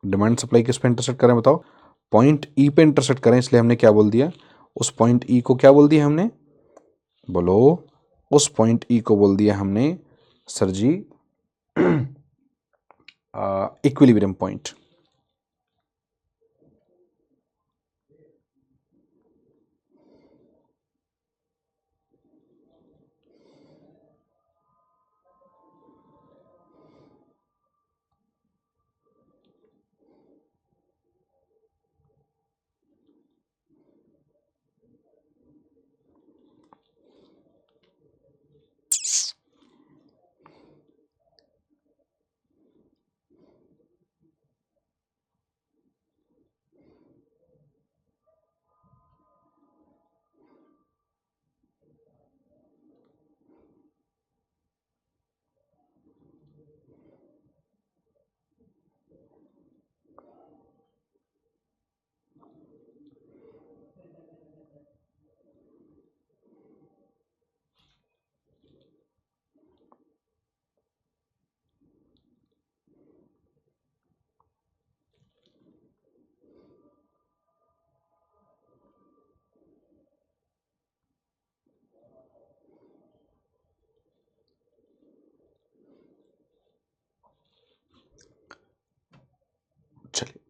Speaker 1: डिमांड सप्लाई किस पे इंटरसेक्ट कर रहे हैं बताओ, पॉइंट ई पे इंटरसेक्ट करें, इसलिए हमने क्या बोल दिया, उस पॉइंट ई को क्या बोल दिया हमने, बोलो, उस पॉइंट ई को बोल दिया हमने सर जी इक्विलिब्रियम पॉइंट।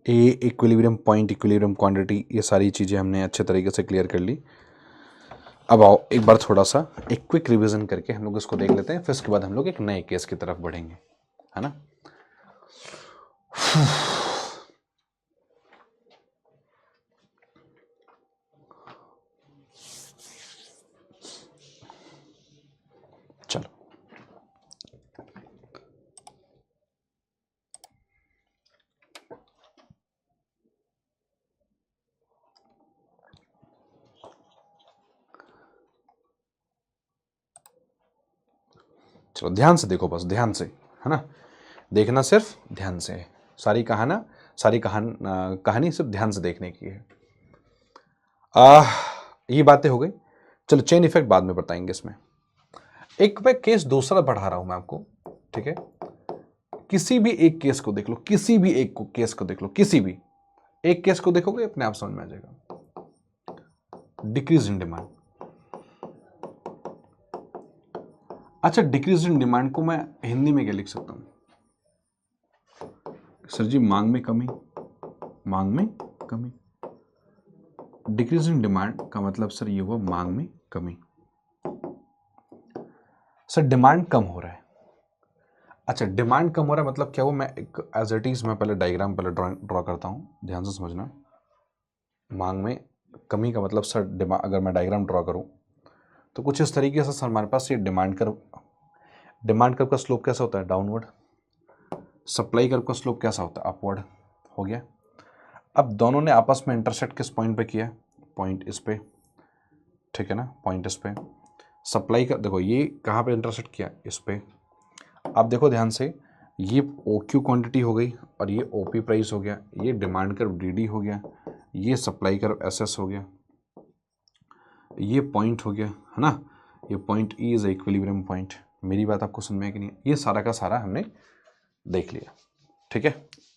Speaker 1: ए इक्विलिब्रियम पॉइंट, इक्विलिब्रियम क्वांटिटी, ये सारी चीज़ें हमने अच्छे तरीके से क्लियर कर ली। अब आओ एक बार थोड़ा सा एक क्विक रिवीजन करके हम लोग इसको देख लेते हैं, फिर उसके बाद हम लोग एक नए केस की तरफ बढ़ेंगे, है ना। चलो चलो ध्यान से देखो, बस ध्यान से, है ना, देखना सिर्फ ध्यान से है। सारी कहानी सिर्फ ध्यान से देखने की है। ये बातें हो गई। चलो चेन इफेक्ट बाद में बताएंगे इसमें। एक मैं केस दूसरा बढ़ा रहा हूं मैं आपको, ठीक है। किसी भी एक केस को देख लो, किसी भी एक केस को देख लो, किसी भी एक केस को देखोगे अपने आप समझ में आ जाएगा। Decrease in demand. अच्छा, डिक्रीज इन डिमांड को मैं हिंदी में क्या लिख सकता हूं सर जी? मांग में कमी, मांग में कमी। डिक्रीज इन डिमांड का मतलब सर ये हुआ मांग में कमी। सर डिमांड कम हो रहा है। अच्छा, डिमांड कम हो रहा है मतलब क्या हुआ? मैं एक एज इट इज मैं पहले डायग्राम ड्रॉ करता हूं, ध्यान से समझना। मांग में कमी का मतलब सर अगर मैं डायग्राम ड्रॉ करूं तो कुछ इस तरीके से सर हमारे पास ये डिमांड कर्व का स्लोप कैसा होता है? डाउनवर्ड। सप्लाई कर्व का स्लोप कैसा होता है? अपवर्ड। हो गया। अब दोनों ने आपस में इंटरसेक्ट किस पॉइंट पे किया? पॉइंट इस पे, ठीक है ना, पॉइंट इस पे। सप्लाई का देखो ये कहाँ पे इंटरसेक्ट किया? इस पे। अब देखो ध्यान से, ये ओ क्यू क्वान्टिटी हो गई और ये ओ पी प्राइस हो गया, ये डिमांड कर्व डी डी हो गया, ये सप्लाई कर्व एस एस हो गया, ये पॉइंट हो गया, है ना, ये point E is equilibrium point. मेरी बात आपको समझ में कि नहीं? ये सारा का सारा हमने देख लिया, ठीक है।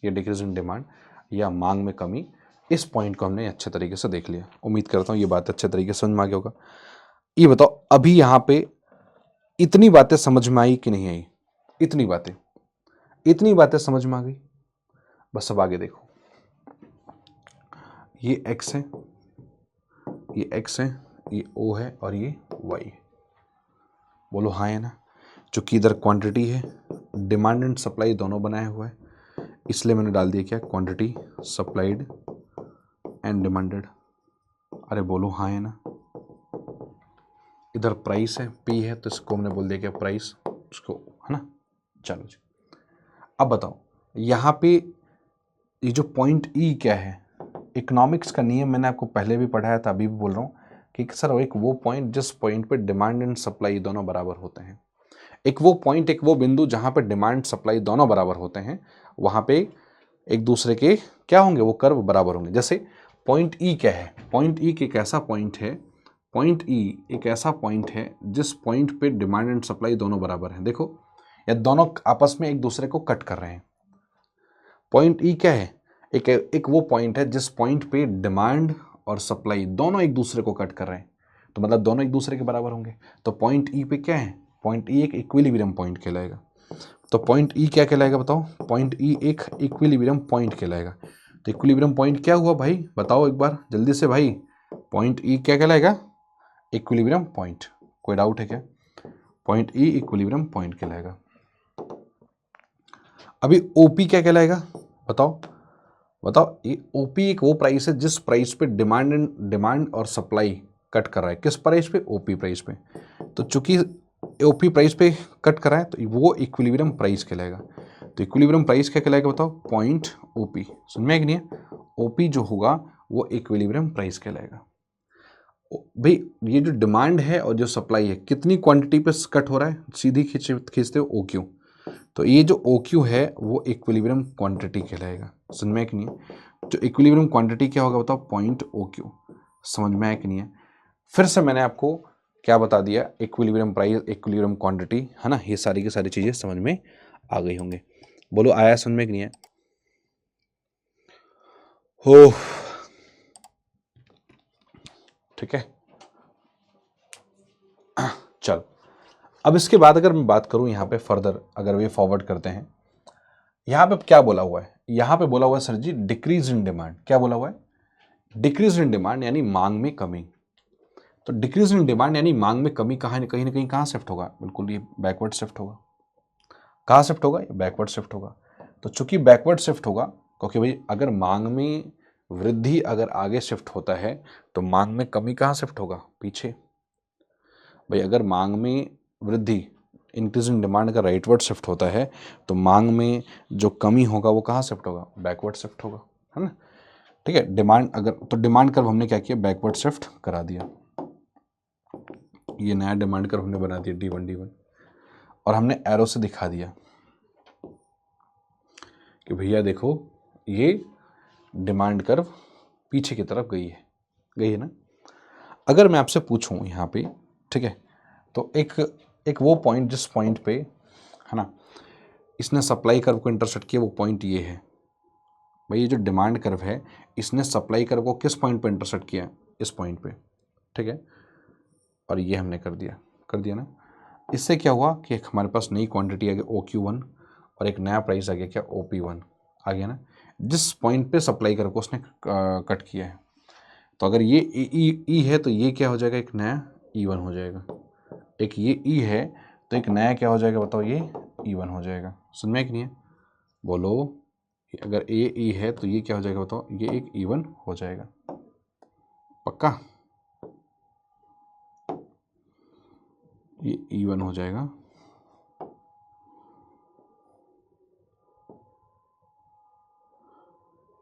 Speaker 1: ये डिक्रीज इन डिमांड या मांग में कमी, इस पॉइंट को हमने अच्छे तरीके से देख लिया। उम्मीद करता हूँ ये बात अच्छे तरीके से समझ में आ गया होगा। ये बताओ अभी यहाँ पे इतनी बातें समझ में आई कि नहीं आई? इतनी बातें समझ में आ गई। बस अब आगे देखो, ये x है, ये x है, ये O है और ये y है। बोलो हाँ है ना। चूंकि इधर क्वांटिटी है, डिमांड एंड सप्लाई दोनों बनाया हुआ है, इसलिए मैंने डाल दिया क्या? Quantity supplied and demanded. अरे बोलो हाँ है ना। इधर प्राइस है, P है, तो इसको हमने बोल दिया क्या? प्राइस, उसको, है ना। चलो जी, अब बताओ यहाँ पे ये जो पॉइंट E क्या है? इकोनॉमिक्स का नियम मैंने आपको पहले भी पढ़ाया था, अभी भी बोल रहा हूँ कि सर एक वो पॉइंट जिस पॉइंट पे डिमांड एंड सप्लाई दोनों बराबर होते हैं, एक वो पॉइंट, एक वो बिंदु जहाँ पे डिमांड सप्लाई दोनों बराबर होते हैं, वहाँ पे एक दूसरे के क्या होंगे? वो कर्व बराबर होंगे। जैसे पॉइंट ई क्या है? पॉइंट ई एक ऐसा पॉइंट है, पॉइंट ई एक ऐसा पॉइंट है जिस पॉइंट पे डिमांड एंड सप्लाई दोनों बराबर हैं। देखो या दोनों आपस में एक दूसरे को कट कर रहे हैं। पॉइंट ई क्या है? एक वो पॉइंट है जिस पॉइंट पे डिमांड और सप्लाई दोनों एक दूसरे को कट कर रहे हैं, तो मतलब दोनों एक दूसरे के बराबर होंगे। तो पॉइंट ई पे क्या है? पॉइंट ई एक इक्विलिब्रियम पॉइंट कहलाएगा। तो पॉइंट ई क्या कहलाएगा बताओ? पॉइंट ई एक इक्विलिब्रियम पॉइंट कहलाएगा। तो इक्विलिब्रियम पॉइंट क्या हुआ भाई? बताओ एक बार जल्दी से भाई। पॉइंट ई क्या कहलाएगा? Equilibrium point. कोई डाउट है क्या? पॉइंट ई इक्विलिब्रियम पॉइंट कहलाएगा। अभी ओपी क्या कहलाएगा? बताओ बताओ। ये ओपी एक वो प्राइस है जिस प्राइस पे डिमांड और सप्लाई कट कर रहा है। किस प्राइस पे? ओपी प्राइस पे। तो चूंकि ओपी प्राइस पे कट कर रहा है तो वो इक्विलिब्रियम प्राइस कहलाएगा। तो इक्विलिब्रियम प्राइस क्या कहलाएगा बताओ? Point OP. समझ में कि नहीं है? ओपी जो होगा वो इक्विलिब्रियम प्राइस कहलाएगा। भाई ये जो डिमांड है और जो सप्लाई है, कितनी क्वांटिटी पे कट हो रहा है? सीधी खींचते हो ओ क्यू। तो ये जो ओ क्यू है वो इक्विलिब्रियम क्वांटिटी कहलाएगा। समझ में कि नहीं है? जो इक्विलिब्रियम क्वांटिटी क्या होगा बताओ? Point O Q. समझ में आया कि नहीं है? फिर से मैंने आपको क्या बता दिया? इक्विलिब्रियम प्राइस, इक्विलिब्रियम क्वांटिटी, है ना। ये सारी की सारी चीज़ें समझ में आ गई होंगे। बोलो आया समझ में कि नहीं है? हो, ठीक है। चल अब इसके बाद अगर मैं बात करूं यहाँ पे फर्दर, अगर वे फॉरवर्ड करते हैं, यहां पे क्या बोला हुआ है, यहां पे बोला हुआ है sir ji decrease in demand. क्या बोला हुआ है? डिक्रीज इन डिमांड यानी मांग में कमी। तो डिक्रीज इन डिमांड यानी मांग में कमी कहीं ना कहीं कहाँ शिफ्ट होगा? बिल्कुल ये बैकवर्ड शिफ्ट होगा। कहाँ शिफ्ट होगा? ये बैकवर्ड शिफ्ट होगा। तो चूंकि बैकवर्ड शिफ्ट होगा, क्योंकि भाई अगर मांग में वृद्धि अगर आगे शिफ्ट होता है तो मांग में कमी कहाँ शिफ्ट होगा? पीछे। भाई अगर मांग में वृद्धि, इंक्रीज इन डिमांड का राइटवर्ड शिफ्ट होता है तो मांग में जो कमी होगा वो कहाँ शिफ्ट होगा? बैकवर्ड शिफ्ट होगा, है ना? ठीक है। डिमांड अगर, तो डिमांड कर्व हमने क्या किया? बैकवर्ड शिफ्ट करा दिया। ये नया डिमांड कर्व हमने बना दिया D1 और हमने एरो से दिखा दिया कि भैया देखो ये डिमांड कर्व पीछे की तरफ गई है ना। अगर मैं आपसे पूछूं यहाँ पे, ठीक है, तो एक वो पॉइंट जिस पॉइंट पे, है ना, इसने सप्लाई कर्व को इंटरसेक्ट किया, वो पॉइंट ये है। भाई ये जो डिमांड कर्व है इसने सप्लाई कर्व को किस पॉइंट पे इंटरसेक्ट किया? इस पॉइंट पे, ठीक है। और ये हमने कर दिया ना। इससे क्या हुआ कि एक हमारे पास नई क्वांटिटी आ गई OQ1 और एक नया प्राइस आ गया क्या? OP1 आ गया ना। जिस पॉइंट पे सप्लाई कर्व को उसने कट किया है। तो अगर ये ई है तो ये क्या हो जाएगा? एक नया E1 हो जाएगा। एक ये ई है तो एक नया क्या हो जाएगा? बताओ, ये E1 हो जाएगा। समझ में कि नहीं है? बोलो। अगर ये ई है तो ये क्या हो जाएगा? बताओ, ये एक E1 हो जाएगा। पक्का? ये E1 हो जाएगा।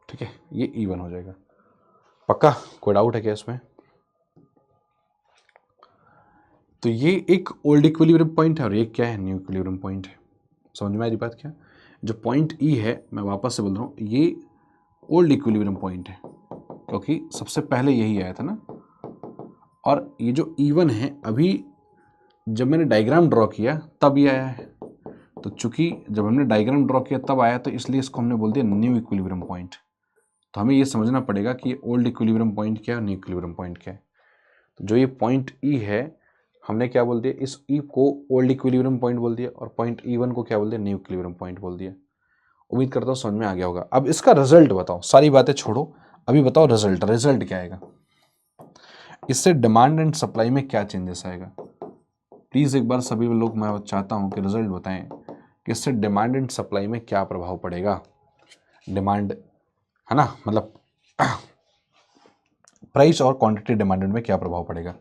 Speaker 1: ठीक है, ये E1 हो जाएगा। पक्का? कोई डाउट है क्या इसमें? तो ये एक ओल्ड इक्विलिब्रियम पॉइंट है और ये क्या है? न्यू इक्विलिब्रियम पॉइंट है। समझ में आ रही बात क्या? जो पॉइंट ई है, मैं वापस से बोल रहा हूँ, ये ओल्ड इक्विलिब्रियम पॉइंट है क्योंकि सबसे पहले यही आया था ना। और ये जो E1 है, अभी जब मैंने डायग्राम ड्रॉ किया तब ये आया है। तो चूंकि जब हमने डायग्राम ड्रॉ किया तब आया, तो इसलिए इसको हमने बोल दिया न्यू इक्विलिब्रियम पॉइंट। तो हमें ये समझना पड़ेगा कि ये ओल्ड इक्विलिब्रियम पॉइंट क्या है और न्यू इक्विलिब्रियम पॉइंट क्या है। तो जो ये पॉइंट ई है, हमने क्या बोल दिया? इस ई को ओल्ड इक्विलिब्रियम पॉइंट बोल दिया और पॉइंट E1 को क्या बोल दिया? न्यू इक्विलिब्रियम पॉइंट बोल दिया। उम्मीद करता हूँ समझ में आ गया होगा। अब इसका रिजल्ट बताओ, सारी बातें छोड़ो, अभी बताओ रिजल्ट क्या आएगा? इससे डिमांड एंड सप्लाई में क्या चेंजेस आएगा? प्लीज एक बार सभी लोग, मैं चाहता हूँ कि रिजल्ट बताएं कि इससे डिमांड एंड सप्लाई में क्या प्रभाव पड़ेगा। डिमांड, है ना, मतलब प्राइस और क्वांटिटी डिमांडेड में क्या प्रभाव पड़ेगा?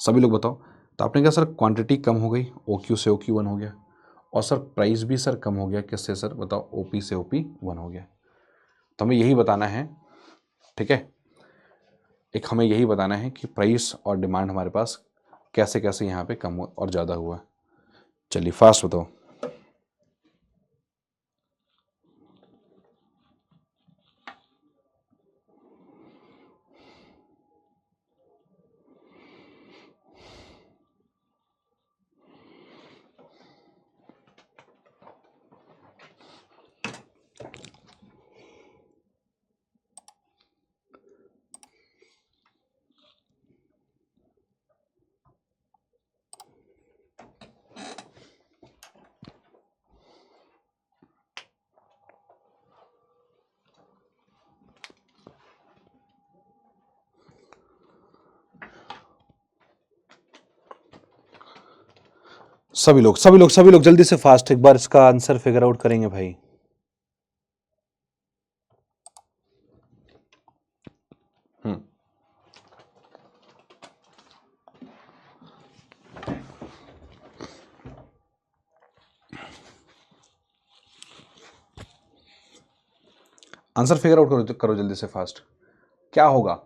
Speaker 1: सभी लोग बताओ। तो आपने कहा सर क्वांटिटी कम हो गई, OQ से OQ1 हो गया, और सर प्राइस भी सर कम हो गया। किससे सर? बताओ, OP से OP1 हो गया। तो हमें यही बताना है, ठीक है, एक हमें यही बताना है कि प्राइस और डिमांड हमारे पास कैसे कैसे यहाँ पे कम और ज़्यादा हुआ। चलिए फास्ट बताओ। सभी लोग जल्दी से फास्ट एक बार इसका आंसर फिगर आउट करेंगे भाई। आंसर फिगर आउट करो जल्दी से फास्ट। क्या होगा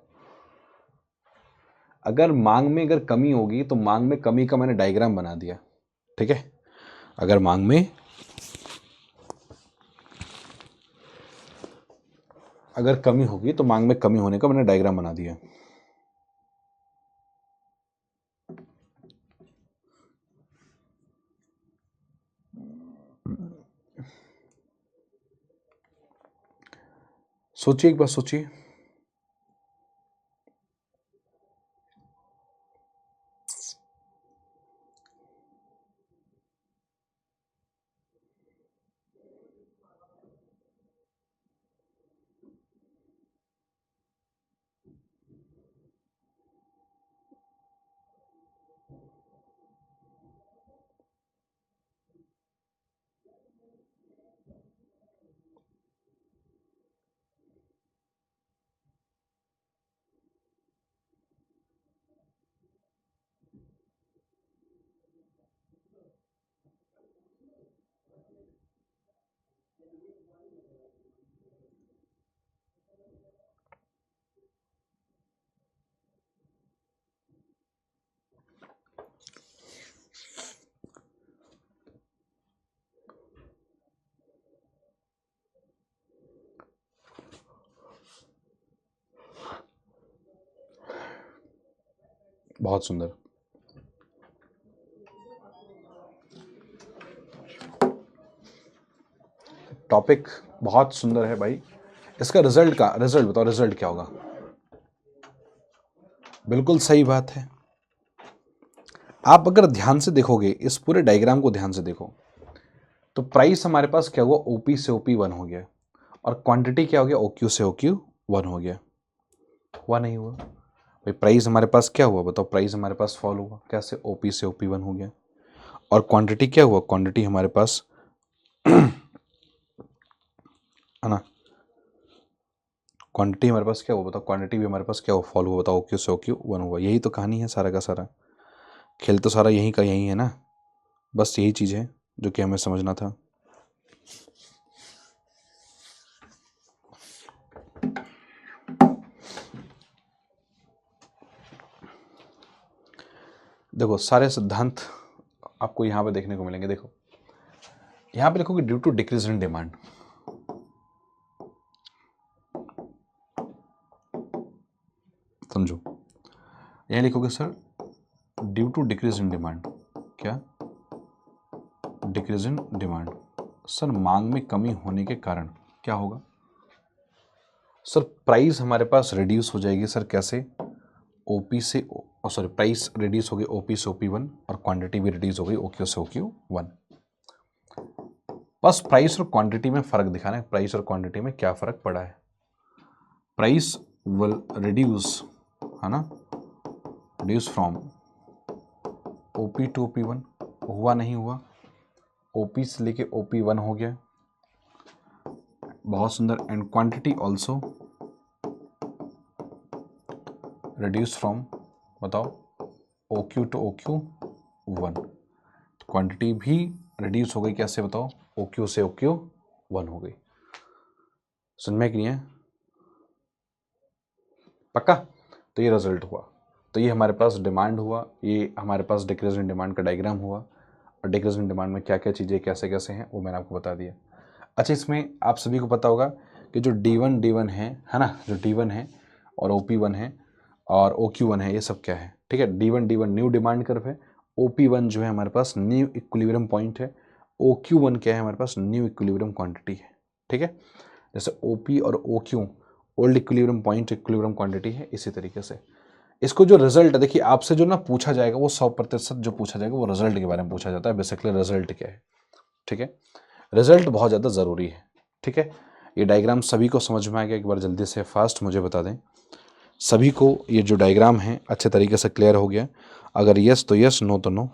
Speaker 1: अगर मांग में अगर कमी होगी? तो मांग में कमी का मैंने डायग्राम बना दिया, ठीक है। अगर मांग में अगर कमी होगी तो मांग में कमी होने का मैंने डायग्राम बना दिया। सोचिए, एक बार सोचिए। बहुत सुंदर। टॉपिक बहुत सुंदर है भाई। इसका रिजल्ट बताओ, रिजल्ट क्या होगा? बिल्कुल सही बात है। आप अगर ध्यान से देखोगे, इस पूरे डायग्राम को ध्यान से देखो, तो प्राइस हमारे पास क्या हुआ, ओपी से ओपी वन हो गया, और क्वांटिटी क्या हो गया, ओक्यू से ओक्यू वन हो गया। हुआ नहीं हुआ भाई? प्राइस हमारे पास क्या हुआ बताओ? प्राइस हमारे पास फॉल हुआ कैसे? ओपी से ओपी वन हो गया। और क्वांटिटी क्या हुआ? क्वांटिटी हमारे पास है ना, क्वांटिटी हमारे पास क्या हुआ बताओ? क्वांटिटी भी हमारे पास क्या हुआ, फॉल हुआ बताओ? ओक्यू से ओक्यू वन हुआ। यही तो कहानी है सारा का सारा। खेल तो सारा यही का यही है ना। बस यही चीज़ है जो कि हमें समझना था। देखो सारे सिद्धांत आपको यहाँ पे देखने को मिलेंगे। देखो यहाँ पे लिखोगे due to decrease in demand. समझो, यहाँ लिखोगे sir due to decrease in demand. क्या? Decrease in demand. सर मांग में कमी होने के कारण क्या होगा? सर प्राइस हमारे पास रिड्यूस हो जाएगी। सर कैसे? ओपी से सॉरी, प्राइस रिड्यूस हो गई ओपी से ओपी वन, और क्वांटिटी भी रिड्यूस हो गई ओक्यू से ओक्यू वन। बस प्राइस और क्वांटिटी में फर्क दिखाना है। प्राइस और क्वांटिटी में क्या फर्क पड़ा है? प्राइस विल रिड्यूस, है ना, reduce from OP to OP one. हुआ नहीं हुआ? ओपी से लेके ओपी वन हो गया। बहुत सुंदर। And quantity also reduce from, बताओ, OQ to OQ one. Quantity भी रिड्यूस हो गई कैसे बताओ? ओक्यू से ओक्यू वन हो गई। समझ में कि नहीं है? पक्का? तो ये रिजल्ट हुआ। तो ये हमारे पास डिमांड हुआ, ये हमारे पास डिक्रीज इन डिमांड का डायग्राम हुआ, और डिक्रीज इन डिमांड में क्या क्या चीज़ें कैसे कैसे हैं वो मैंने आपको बता दिया। अच्छा, इसमें आप सभी को पता होगा कि जो D1 है ना, जो D1 है और OP1 है और OQ1 है, ये सब क्या है? ठीक है, D1 न्यू डिमांड कर्व है, OP1 जो है हमारे पास न्यू इक्विलिब्रियम पॉइंट है, OQ1 क्या है हमारे पास? न्यू इक्विलिब्रियम क्वांटिटी है। ठीक है, जैसे OP और OQ old equilibrium point, equilibrium quantity है, इसी तरीके से इसको जो रिजल्ट है, देखिए आपसे जो ना पूछा जाएगा वो 100% जो पूछा जाएगा वो रिजल्ट के बारे में पूछा जाता है। बेसिकली रिजल्ट क्या है? ठीक है, रिजल्ट बहुत ज़्यादा ज़रूरी है। ठीक है, ये डायग्राम सभी को समझ में आ गया? एक बार जल्दी से फास्ट मुझे बता दें, सभी को ये जो डायग्राम है अच्छे तरीके से क्लियर हो गया? अगर यस तो यस, नो तो नो।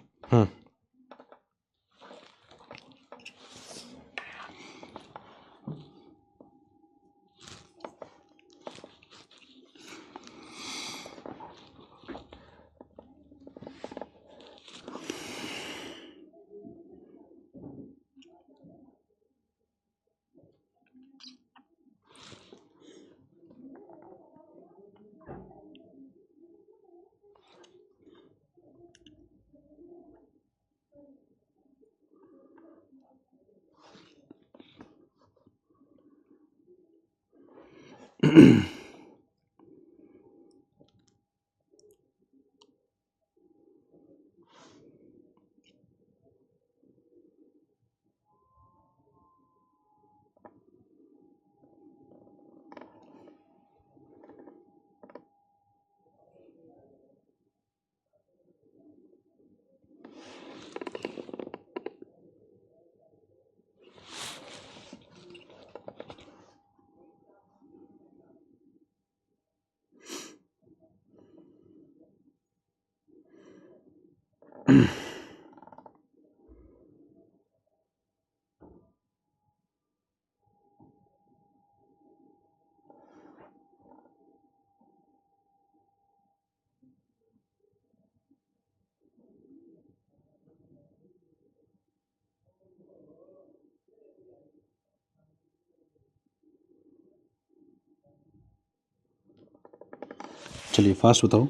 Speaker 1: चलिए फास्ट बताओ।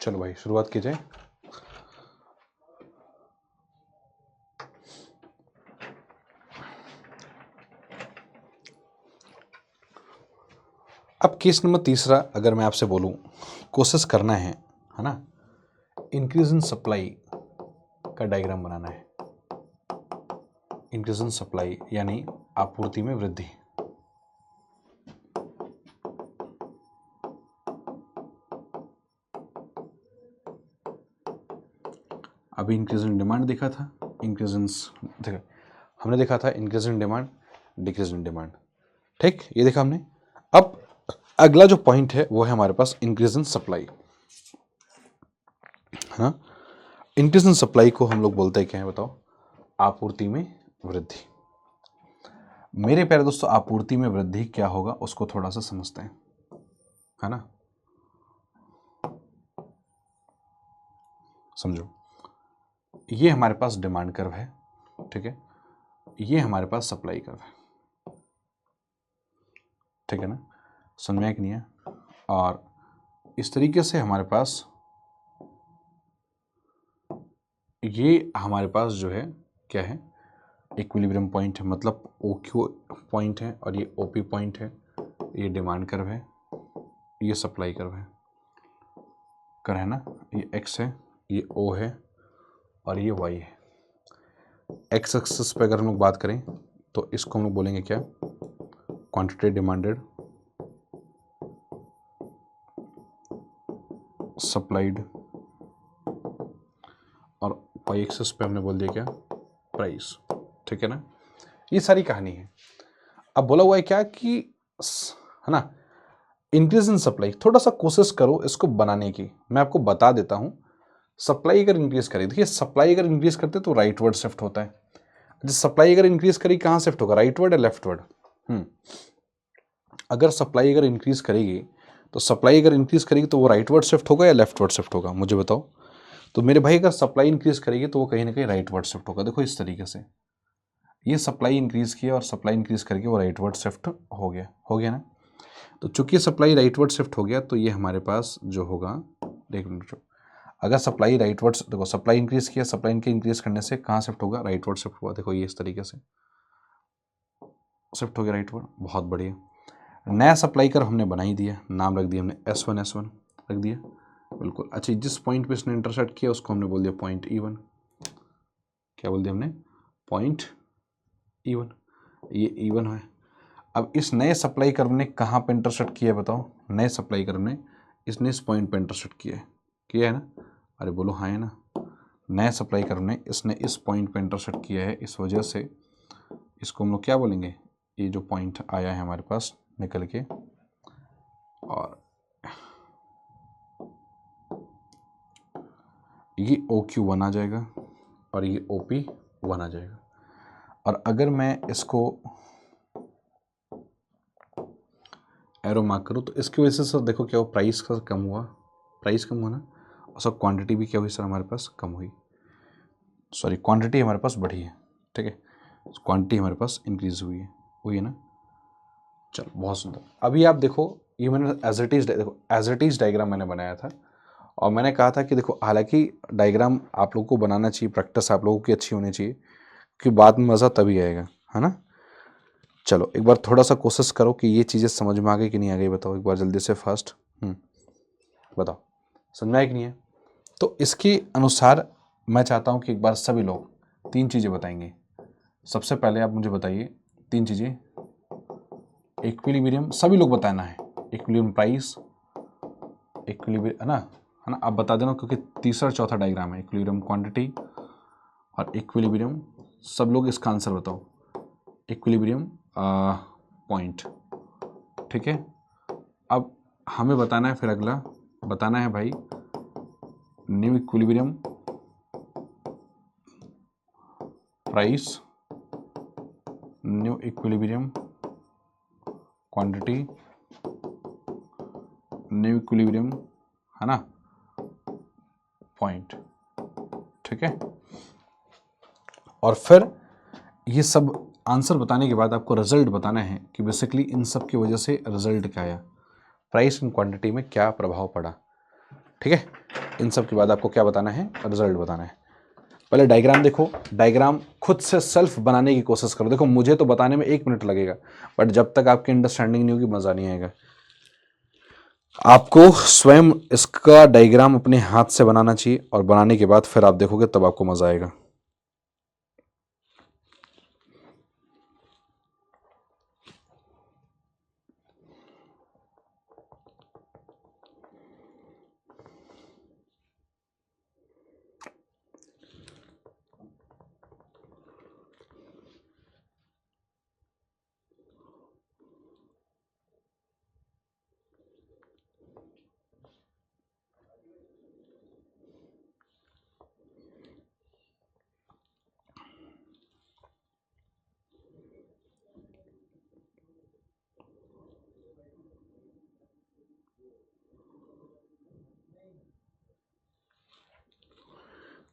Speaker 1: चलो भाई शुरुआत की जाए। अब केस नंबर तीसरा अगर मैं आपसे बोलूं, कोशिश करना है ना, इंक्रीज इन सप्लाई का डायग्राम बनाना है। इंक्रीज इन सप्लाई यानी आपूर्ति में वृद्धि। अभी इंक्रीज इन डिमांड देखा था, इंक्रीज इन देखा हमने, देखा था increase in demand, decrease in demand, ठीक, ये देखा हमने। अब अगला जो पॉइंट है वो है हमारे पास इंक्रीज इन सप्लाई, है ना। इंक्रीज इन सप्लाई को हम लोग बोलते हैं क्या है बताओ, आपूर्ति में वृद्धि। मेरे प्यारे दोस्तों, आपूर्ति में वृद्धि क्या होगा उसको थोड़ा सा समझते हैं, है ना। समझो, ये हमारे पास डिमांड कर्व है, ठीक है, ये हमारे पास सप्लाई कर्व है, ठीक है ना, समझ में कि नहीं है। और इस तरीके से हमारे पास ये हमारे पास जो है क्या है, इक्विलिब्रियम पॉइंट है, मतलब OQ पॉइंट है और ये OP पॉइंट है, ये डिमांड कर्व है, ये सप्लाई कर्व है ना, ये X है, ये O है और ये Y है। X एक्सिस पे अगर हम लोग बात करें तो इसको हम लोग बोलेंगे क्या, क्वांटिटी डिमांडेड, सप्लाइड, और Y एक्सिस पे हमने बोल दिया क्या, प्राइस, ठीक है ना। ये सारी कहानी है। अब बोला हुआ है क्या कि है ना, इंक्रीज इन सप्लाई, थोड़ा सा कोशिश करो इसको बनाने की। मैं आपको बता देता हूं, सप्लाई अगर इंक्रीज करें, देखिए सप्लाई अगर इंक्रीज करते तो राइट वर्ड शिफ्ट होता है। सप्लाई अगर इंक्रीज करेगी कहां शिफ्ट होगा, राइट वर्ड या लेफ्ट वर्ड। अगर सप्लाई अगर इंक्रीज करेगी तो सप्लाई अगर इंक्रीज करेगी तो वो राइट वर्ड शिफ्ट होगा या लेफ्ट वर्ड शिफ्ट होगा, मुझे बताओ। तो मेरे भाई अगर सप्लाई इंक्रीज करेगी तो वो कहीं ना कहीं राइट वर्ड शिफ्ट होगा। देखो इस तरीके से ये सप्लाई इंक्रीज किया और सप्लाई इंक्रीज करके वो राइट वर्ड शिफ्ट हो गया ना। तो चूंकि सप्लाई राइट वर्ड शिफ्ट हो गया तो ये हमारे पास जो होगा, देख लो, अगर सप्लाई राइट वर्ड, देखो सप्लाई इंक्रीज किया, सप्लाई इंक्रीज करने से कहाँ शिफ्ट होगा, राइट वर्ड शिफ्ट हुआ। देखो ये इस तरीके से शिफ्ट हो गया राइट वर्ड, बहुत बढ़िया। नया सप्लाई कर हमने बना ही दिया, नाम रख दिया हमने S1 रख दिया, बिल्कुल। अच्छा, जिस पॉइंट पे इसने इंटरसेक्ट किया उसको हमने बोल दिया पॉइंट E1। क्या बोल दिया हमने, पॉइंट E1, ये E1 है। अब इस नए सप्लाई कर्व ने कहाँ पे इंटरसेक्ट किया है बताओ, नए सप्लाई कर्व ने इसने इस पॉइंट पे इंटरसेक्ट किया है ना, अरे बोलो हाँ है ना। नए सप्लाई कर्व ने इसने इस पॉइंट पे इंटरसेक्ट किया है, इस वजह से इसको हम लोग क्या बोलेंगे, ये जो पॉइंट आया है हमारे पास निकल के, और ये OQ1 आ जाएगा और ये OP1 आ जाएगा। और अगर मैं इसको एरो मार्क करूँ तो इसकी वजह से सर देखो क्या हो, प्राइस का कम हुआ, प्राइस कम हुआ ना, और सर क्वांटिटी भी क्या हुई सर हमारे पास कम हुई, सॉरी क्वांटिटी हमारे पास बढ़ी है, ठीक है, क्वांटिटी हमारे पास इंक्रीज हुई है ना। चलो बहुत सुंदर। अभी आप देखो, ये मैंने एज इट इज़, देखो एज इट इज़ डायग्राम मैंने बनाया था, और मैंने कहा था कि देखो हालांकि डायग्राम आप लोगों को बनाना चाहिए, प्रैक्टिस आप लोगों की अच्छी होनी चाहिए, कि बाद में मज़ा तभी आएगा, है ना। चलो एक बार थोड़ा सा कोशिश करो कि ये चीज़ें समझ में आ गई कि नहीं आ गई, बताओ एक बार जल्दी से फास्ट, बताओ समझ में आया कि नहीं है। तो इसके अनुसार मैं चाहता हूँ कि एक बार सभी लोग 3 चीज़ें बताएंगे। सबसे पहले आप मुझे बताइए 3 चीज़ें इक्विलिब्रियम सभी लोग बताना है, इक्विलिब्रियम प्राइस, इक्विलिब्रियम है ना, आप बता देना क्योंकि तीसरा चौथा डायग्राम है, इक्विलिब्रियम क्वांटिटी और इक्विलिब्रियम, सब लोग इसका आंसर बताओ, इक्विलिब्रियम पॉइंट, ठीक है। अब हमें बताना है, फिर अगला बताना है भाई new equilibrium price, new equilibrium quantity, new equilibrium, है ना, पॉइंट, ठीक है। और फिर ये सब आंसर बताने के बाद आपको रिजल्ट बताना है कि बेसिकली इन सब की वजह से रिजल्ट क्या आया, प्राइस एंड क्वांटिटी में क्या प्रभाव पड़ा, ठीक है। इन सब के बाद आपको क्या बताना है, रिजल्ट बताना है। पहले डायग्राम देखो, डायग्राम खुद से सेल्फ बनाने की कोशिश करो। देखो मुझे तो बताने में 1 मिनट लगेगा, बट जब तक आपकी अंडरस्टैंडिंग नहीं होगी मज़ा नहीं आएगा। आपको स्वयं इसका डायग्राम अपने हाथ से बनाना चाहिए और बनाने के बाद फिर आप देखोगे तब आपको मज़ा आएगा।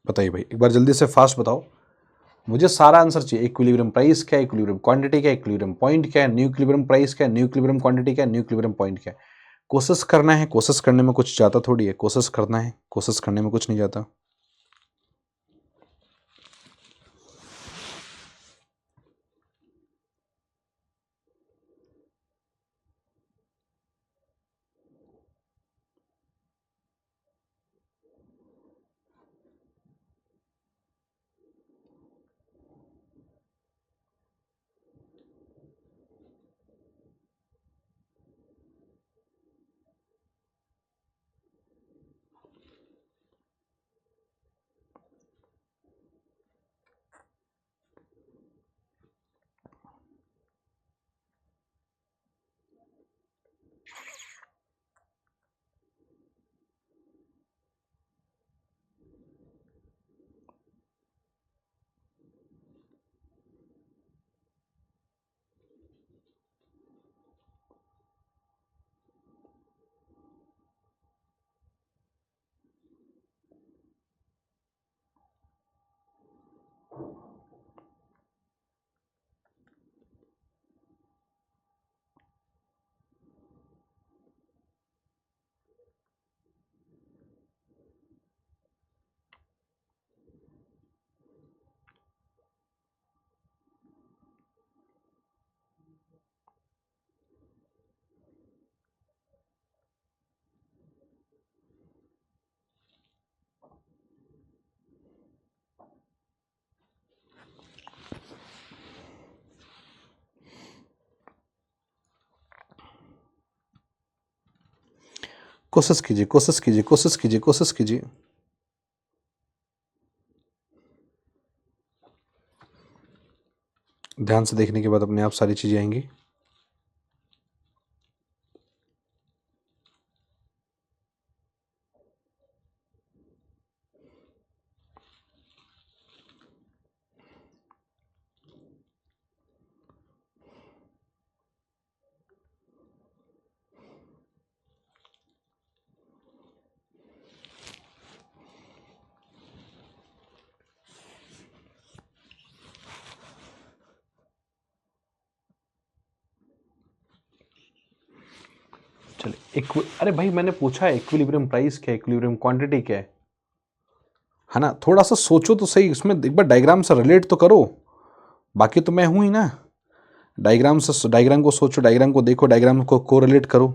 Speaker 1: बताइए भाई, एक बार जल्दी से फास्ट बताओ, मुझे सारा आंसर चाहिए। इक्विलिब्रियम प्राइस क्या है, इक्विलिब्रियम क्वांटिटी क्या है, इक्विलिब्रियम पॉइंट क्या है, न्यू इक्विलिब्रियम प्राइस क्या है, न्यू इक्विलिब्रियम क्वांटिटी क्या है, न्यू इक्विलिब्रियम पॉइंट क्या है। कोशिश करना है, कोशिश करने में कुछ जाता थोड़ी है, कोशिश करना है, कोशिश करने में कुछ नहीं जाता। कोशिश कीजिए, कोशिश कीजिए, कोशिश कीजिए, कोशिश कीजिए। ध्यान से देखने के बाद अपने आप सारी चीजें आएंगी। चलिए, अरे भाई मैंने पूछा है इक्विलिब्रियम प्राइस क्या है, इक्विलिब्रियम क्वांटिटी क्या है ना। थोड़ा सा सोचो तो सही, इसमें एक बार डायग्राम से रिलेट तो करो। बाकी तो मैं हूं ही ना, डायग्राम से, डायग्राम को सोचो, डायग्राम को देखो, डायग्राम को कोरिलेट करो।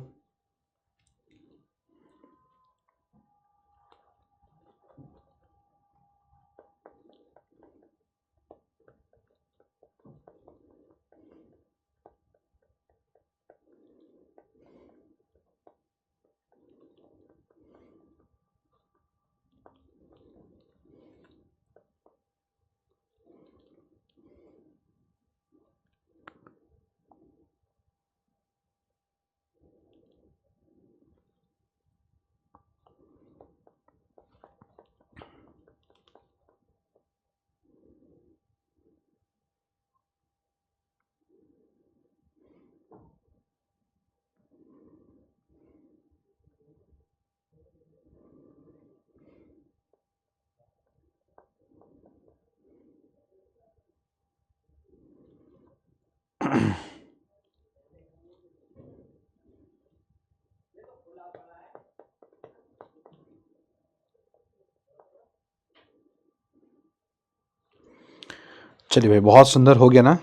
Speaker 1: चलिए भाई, बहुत सुंदर हो गया ना।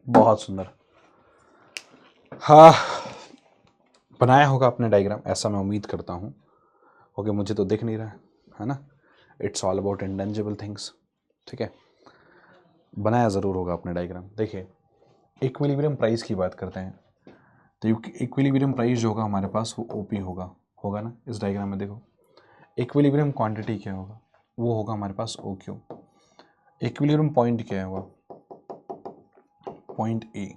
Speaker 1: बहुत सुंदर। हाँ, बनाया होगा आपने डायग्राम, ऐसा मैं उम्मीद करता हूँ। ओके, मुझे तो दिख नहीं रहा है ना। It's all about intangible things. ठीक है, बनाया ज़रूर होगा आपने डायग्राम। देखिए, इक्विलिब्रियम प्राइस की बात करते हैं, तो इक्विलिब्रियम प्राइस जो होगा हमारे पास वो ओपी होगा ना। इस डायग्राम में देखो, इक्विलिब्रियम क्वांटिटी क्या होगा, वो होगा हमारे पास ओ क्यू। इक्विलिब्रियम पॉइंट क्या होगा, point A.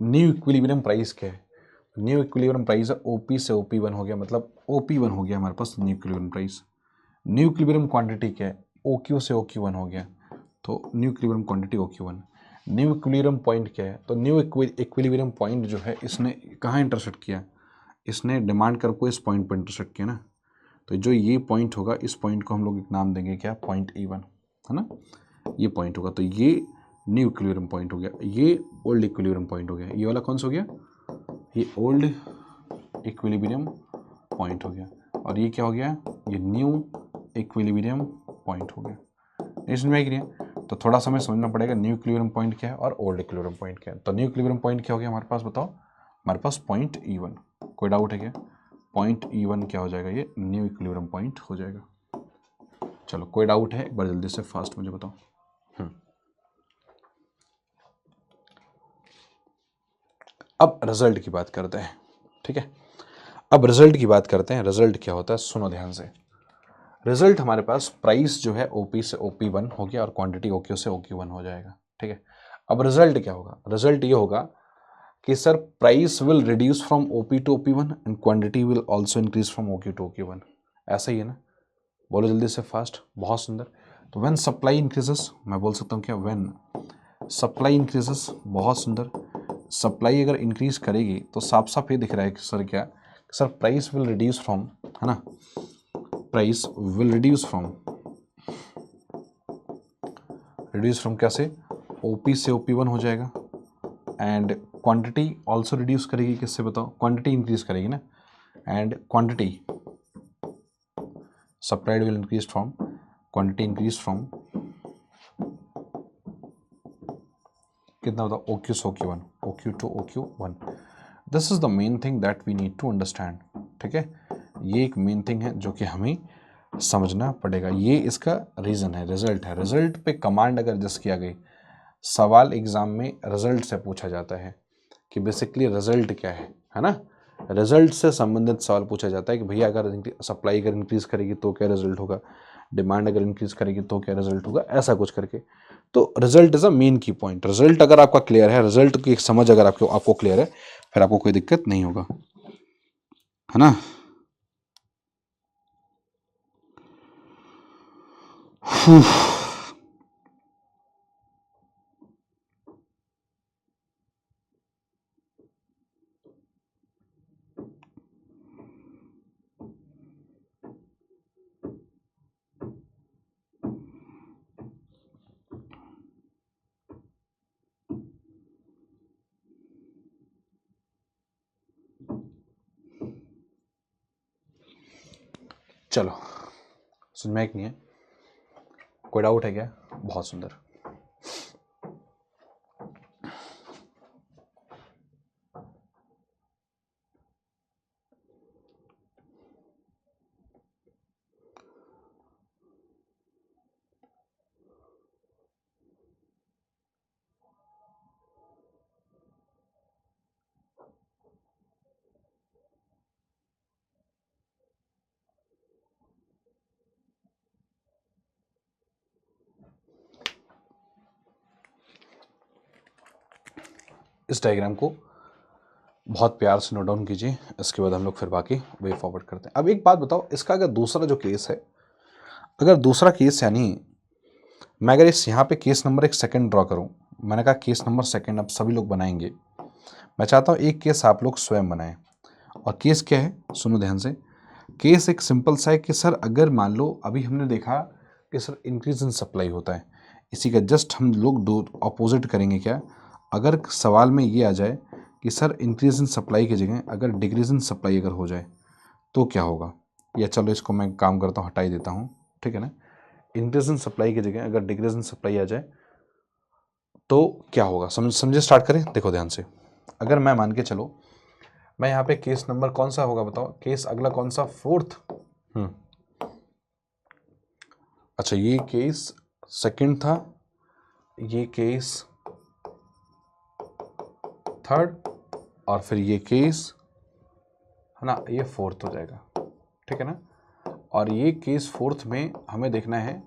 Speaker 1: New equilibrium price क्या है, न्यू इक्विलिब्रियम प्राइस है ओपी से ओपी वन हो गया, मतलब ओपी वन हो गया हमारे पास new equilibrium price. New equilibrium quantity क्या है, ओ क्यू से ओ क्यू वन हो गया, तो new equilibrium quantity O Q one. New equilibrium point क्या है, तो न्यू इक्विलिब्रियम पॉइंट जो है इसने कहाँ इंटरसेक्ट किया, इसने डिमांड कर्व को इस पॉइंट पर इंटरसेक्ट किया ना। तो जो ये पॉइंट होगा, इस पॉइंट को हम लोग एक नाम देंगे क्या, पॉइंट ई वन, है ना। ये पॉइंट होगा, तो ये न्यू इक्विलिब्रियम पॉइंट हो गया, ये ओल्ड इक्विलिब्रियम पॉइंट हो गया। ये वाला कौन सा हो गया, ये ओल्ड इक्विलिब्रियम पॉइंट हो गया, और ये क्या हो गया, ये न्यू इक्विलिब्रियम पॉइंट हो गया। इसमें क्या है, तो थोड़ा सा हमें समझना पड़ेगा न्यू इक्विलिब्रियम पॉइंट क्या है और ओल्ड इक्विलिब्रियम पॉइंट क्या है। तो न्यू इक्विलिब्रियम पॉइंट क्या हो गया हमारे पास, बताओ, हमारे पास पॉइंट ई वन। कोई डाउट है क्या, पॉइंट ई वन क्या हो जाएगा, ये न्यू इक्विलिब्रियम पॉइंट हो जाएगा। चलो, कोई डाउट है, एक बार जल्दी से फास्ट मुझे बताओ। अब रिजल्ट की बात करते हैं। ठीक है, अब रिजल्ट की बात करते हैं। रिजल्ट क्या होता है, सुनो ध्यान से। रिजल्ट हमारे पास प्राइस जो है ओपी से ओपी वन हो गया और क्वांटिटी ओक्यू से ओक्यू वन हो जाएगा। ठीक है, अब रिजल्ट क्या होगा, रिजल्ट ये होगा कि sir price will reduce from OP to OP one and quantity will also increase from OQ to OQ one. ऐसा ही है ना, बोलो जल्दी से फास्ट। बहुत सुंदर। तो व्हेन सप्लाई इंक्रीजेस, मैं बोल सकता हूँ क्या, व्हेन सप्लाई इंक्रीजेस। बहुत सुंदर। सप्लाई अगर इंक्रीज करेगी तो साफ साफ ये दिख रहा है कि सर क्या, sir price will reduce from, है ना, प्राइस विल रिड्यूस फ्रॉम कैसे, ओपी से ओपी वन हो जाएगा, एंड क्वांटिटी ऑल्सो रिड्यूस करेगी, किससे बताओ, क्वांटिटी इंक्रीज करेगी ना, and quantity supplied will increase from, quantity increase from कितना बताओ, ओ क्यू से O Q one, O Q to O Q one. This is the main thing that we need to understand. ठीक है, ये एक main thing है जो कि हमें समझना पड़ेगा। ये इसका रीज़न है, रिजल्ट है। रिजल्ट पे कमांड अगर जस्ट किया गई, सवाल एग्जाम में रिजल्ट से पूछा जाता है कि बेसिकली रिजल्ट क्या है ना। रिजल्ट से संबंधित सवाल पूछा जाता है कि भैया अगर सप्लाई अगर इंक्रीज करेगी तो क्या रिजल्ट होगा, डिमांड अगर इंक्रीज करेगी तो क्या रिजल्ट होगा, ऐसा कुछ करके। तो रिजल्ट इज अ मेन की पॉइंट। रिजल्ट अगर आपका क्लियर है, रिजल्ट की एक समझ अगर आपको क्लियर है, फिर आपको कोई दिक्कत नहीं होगा, है ना। चलो, समझ में एक नहीं है, कोई डाउट है क्या, बहुत सुंदर। इस डायग्राम को बहुत प्यार से नोट डाउन कीजिए, इसके बाद हम लोग फिर बाकी वे फॉरवर्ड करते हैं। अब एक बात बताओ, इसका अगर दूसरा जो केस है, अगर दूसरा केस यानी मैं अगर इस यहाँ पे केस नंबर एक सेकंड ड्रॉ करूँ, मैंने कहा केस नंबर सेकंड अब सभी लोग बनाएंगे, मैं चाहता हूँ एक केस आप लोग स्वयं बनाएं। और केस क्या है, सुनो ध्यान से। केस एक सिंपल सा है कि सर अगर मान लो अभी हमने देखा कि सर इंक्रीज इन सप्लाई होता है, इसी का जस्ट हम लोग दो अपोजिट करेंगे। क्या अगर सवाल में ये आ जाए कि सर इंक्रीज इन सप्लाई की जगह अगर डिक्रीज इन सप्लाई अगर हो जाए तो क्या होगा, या चलो इसको मैं काम करता हूँ, हटा ही देता हूँ, ठीक है ना। इंक्रीज इन सप्लाई की जगह अगर डिक्रीज इन सप्लाई आ जाए तो क्या होगा, समझे स्टार्ट करें। देखो ध्यान से, अगर मैं मान के चलो, मैं यहाँ पे केस नंबर कौन सा होगा बताओ, केस अगला कौन सा, फोर्थ। अच्छा ये केस सेकंड था, ये केस थर्ड, और फिर ये केस है ना, ये फोर्थ हो जाएगा, ठीक है ना। और ये केस फोर्थ में हमें देखना है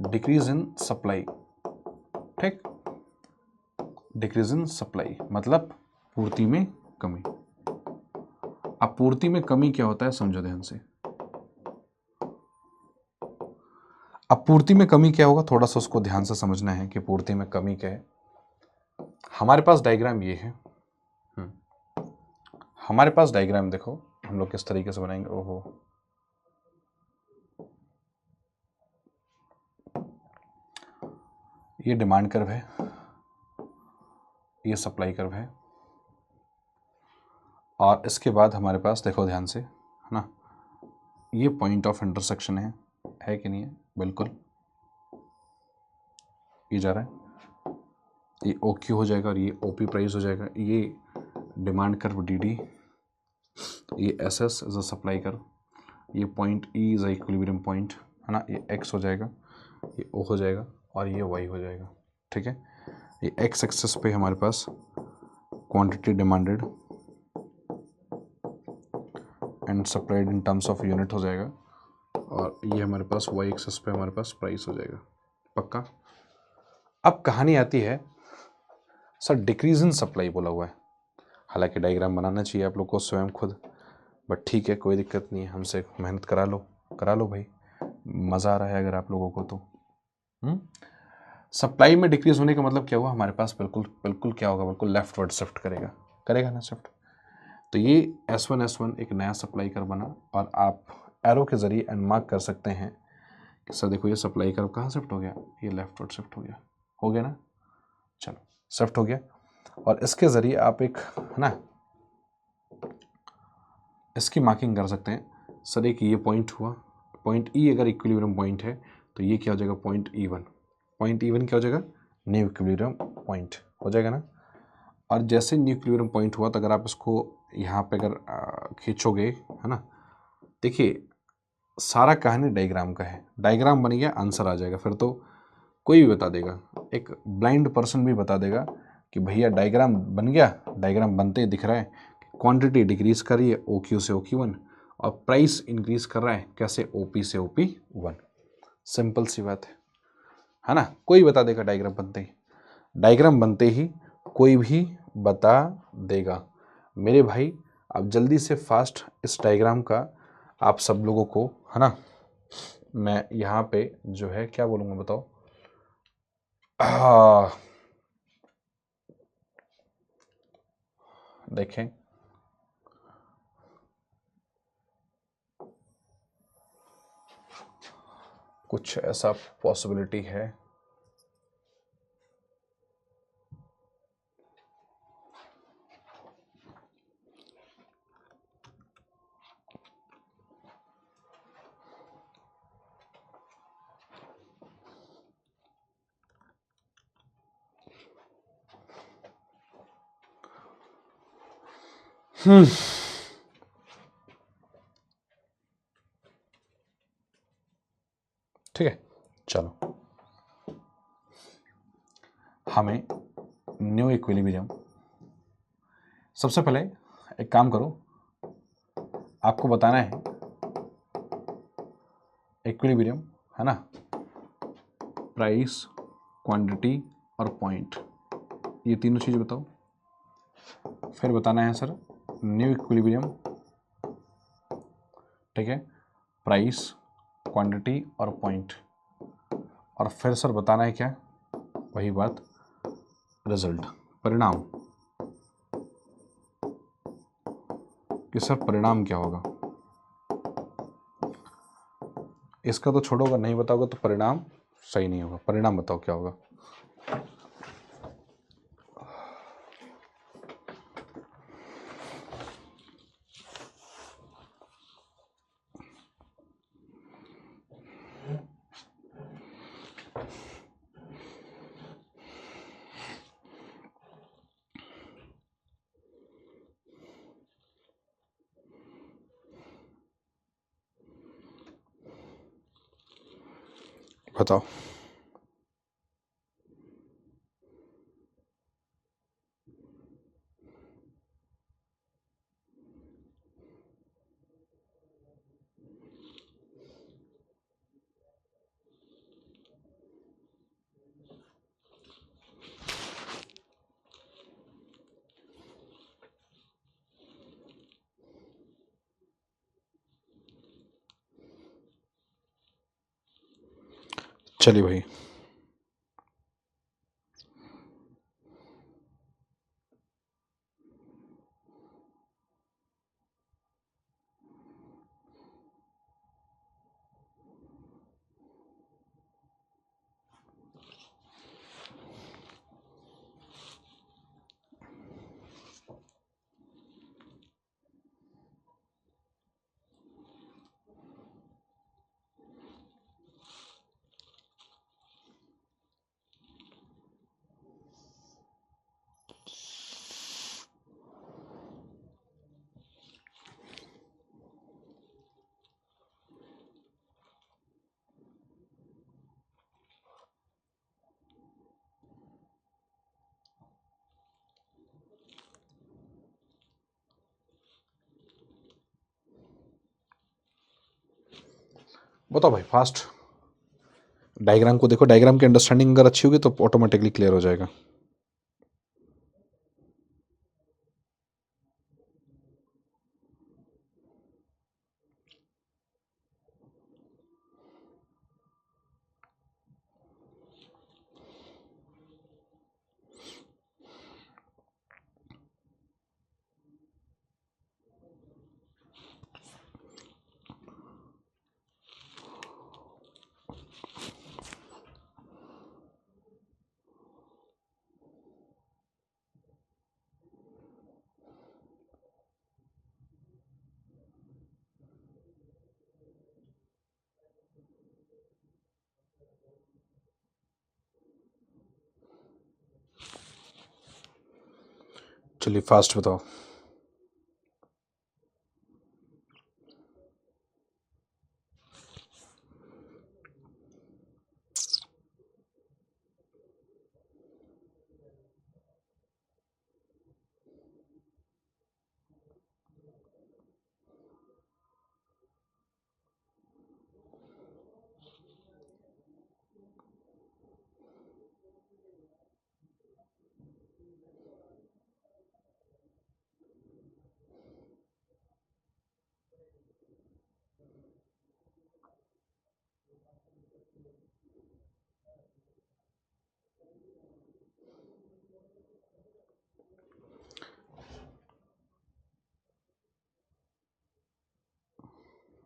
Speaker 1: डिक्रीज इन सप्लाई, ठीक। डिक्रीज इन सप्लाई मतलब पूर्ति में कमी। अब पूर्ति में कमी क्या होता है समझो ध्यान से। अब पूर्ति में कमी क्या होगा, थोड़ा सा उसको ध्यान से समझना है कि पूर्ति में कमी क्या है। हमारे पास डायग्राम ये है, हमारे पास डायग्राम देखो हम लोग किस तरीके से बनाएंगे। ओहो, ये डिमांड कर्व है, ये सप्लाई कर्व है, और इसके बाद हमारे पास देखो ध्यान से, है ना, ये पॉइंट ऑफ इंटरसेक्शन है कि नहीं है, बिल्कुल ये जा रहा है, ये ओ क्यू हो जाएगा और ये ओ पी प्राइस हो जाएगा। ये डिमांड कर्व डी डी, ये S S is a supply curve, ये point E is a equilibrium point, है ना, ये एक्स हो जाएगा, ये ओ हो जाएगा और ये वाई हो जाएगा, ठीक है। ये एक्स एक्सेस पे हमारे पास quantity demanded and supplied in terms of unit हो जाएगा, और ये हमारे पास वाई एक्सेस पे हमारे पास प्राइस हो जाएगा, पक्का। अब कहानी आती है, सर डिक्रीज इन सप्लाई बोला हुआ है, हालांकि डायग्राम बनाना चाहिए आप लोग को स्वयं खुद, बट ठीक है कोई दिक्कत नहीं है, हमसे मेहनत करा लो भाई, मज़ा आ रहा है अगर आप लोगों को तो। सप्लाई में डिक्रीज होने का मतलब क्या हुआ, हमारे पास बिल्कुल क्या होगा, बिल्कुल लेफ्टवर्ड शिफ्ट करेगा ना शिफ्ट। तो ये S1 एक नया सप्लाई कर बना, और आप एरो के जरिए अनमार्क कर सकते हैं कि सर देखो ये सप्लाई कर्व कहाँ शिफ्ट हो गया, ये लेफ्टवर्ड शिफ्ट हो गया ना, चलो शिफ्ट हो गया। और इसके जरिए आप एक, है ना, इसकी मार्किंग कर सकते हैं। सर एक ये पॉइंट हुआ, पॉइंट ई अगर इक्विलिब्रियम पॉइंट है तो ये क्या हो जाएगा, पॉइंट E1 क्या हो जाएगा, न्यू इक्विलिब्रियम पॉइंट हो जाएगा ना। और जैसे न्यू इक्विलिब्रियम पॉइंट हुआ तो अगर आप इसको यहाँ पे अगर खींचोगे, है ना, देखिए सारा कहानी डायग्राम का है, डायग्राम बन गया आंसर आ जाएगा, फिर तो कोई भी बता देगा, एक ब्लाइंड पर्सन भी बता देगा कि भैया डायग्राम बन गया, डायग्राम बनते ही दिख रहा है, क्वांटिटी डिक्रीज कर रही है ओ क्यू से OQ1, और प्राइस इंक्रीज कर रहा है कैसे, OP से OP1। सिंपल सी बात है ना, कोई बता देगा डायग्राम बनते ही कोई भी बता देगा। मेरे भाई अब जल्दी से फास्ट इस डायग्राम का आप सब लोगों को, है ना, मैं यहाँ पे जो है क्या बोलूँगा बताओ, देखें कुछ ऐसा पॉसिबिलिटी है, ठीक है। चलो हमें न्यू इक्विलिब्रियम, सबसे पहले एक काम करो, आपको बताना है इक्विलिब्रियम, है ना, प्राइस, क्वांटिटी और पॉइंट, ये तीनों चीज़ बताओ। फिर बताना है सर न्यू इक्विलिब्रियम, ठीक है, प्राइस, क्वांटिटी और पॉइंट, और फिर सर बताना है क्या, वही बात, रिजल्ट, परिणाम। कि सर परिणाम क्या होगा। इसका तो छोड़ोगा, नहीं बताओगे तो परिणाम सही नहीं होगा। परिणाम बताओ क्या होगा। बताओ। चलिए भाई, बताओ भाई फास्ट। डायग्राम को देखो, डायग्राम की अंडरस्टैंडिंग अगर अच्छी होगी तो ऑटोमेटिकली क्लियर हो जाएगा। चलिए फास्ट बताओ।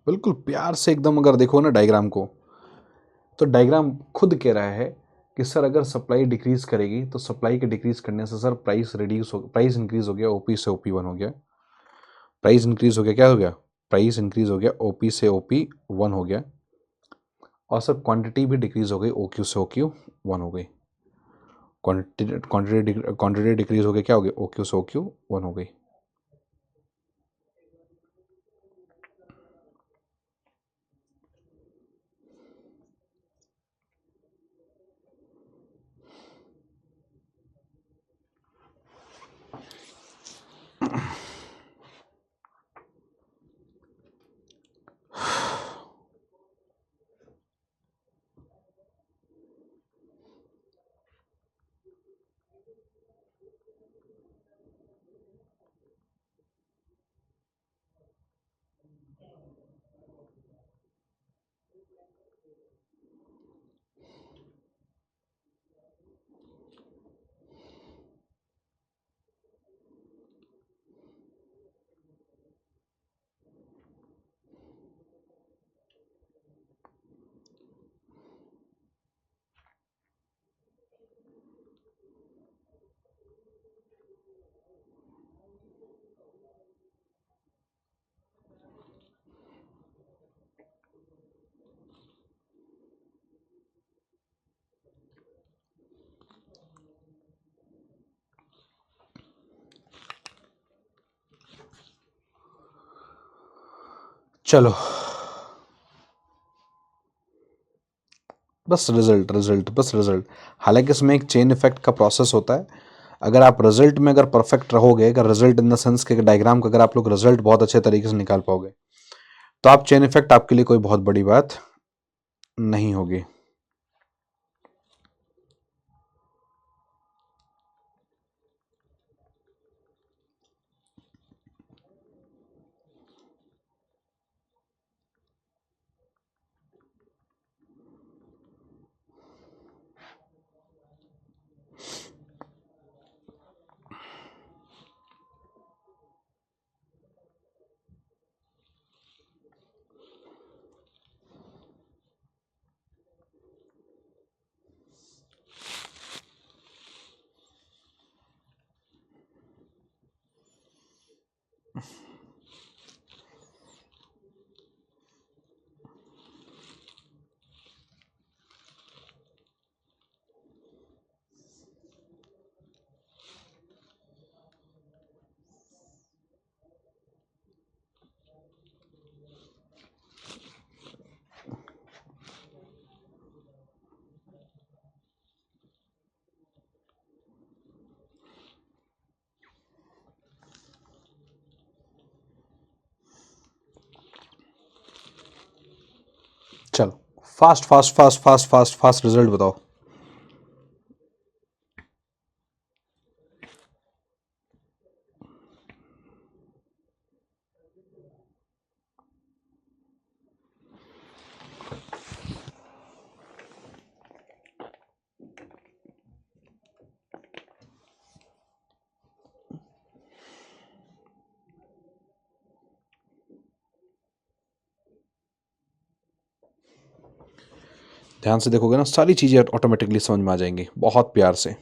Speaker 1: बिल्कुल प्यार से एकदम अगर देखो ना डायग्राम को, तो डायग्राम खुद कह रहा है कि सर अगर सप्लाई डिक्रीज करेगी तो सप्लाई के डिक्रीज करने से सर प्राइस इंक्रीज हो गया, ओपी से ओपी वन हो गया। प्राइस इंक्रीज हो गया, क्या हो गया? प्राइस इंक्रीज हो गया, ओपी से ओपी वन हो गया। और सर क्वांटिटी भी डिक्रीज हो गई, ओक्यू से ओक्यू वन हो गई। क्वांटिटी डिक्रीज हो गई, क्या हो गया? ओक्यू से ओक्यू वन हो गई। चलो बस रिजल्ट रिजल्ट बस रिजल्ट। हालांकि इसमें एक चेन इफेक्ट का प्रोसेस होता है। अगर आप रिजल्ट में अगर परफेक्ट रहोगे, अगर रिजल्ट इन द सेंस के डायग्राम का अगर आप लोग रिजल्ट बहुत अच्छे तरीके से निकाल पाओगे तो आप चेन इफेक्ट आपके लिए कोई बहुत बड़ी बात नहीं होगी। चलो fast fast fast fast fast fast result बताओ। ध्यान से देखोगे ना, सारी चीजें ऑटोमेटिकली समझ में आ जाएंगी बहुत प्यार से।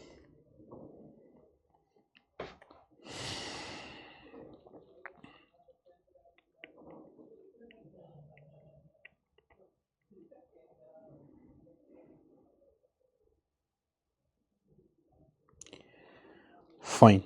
Speaker 1: फाइन।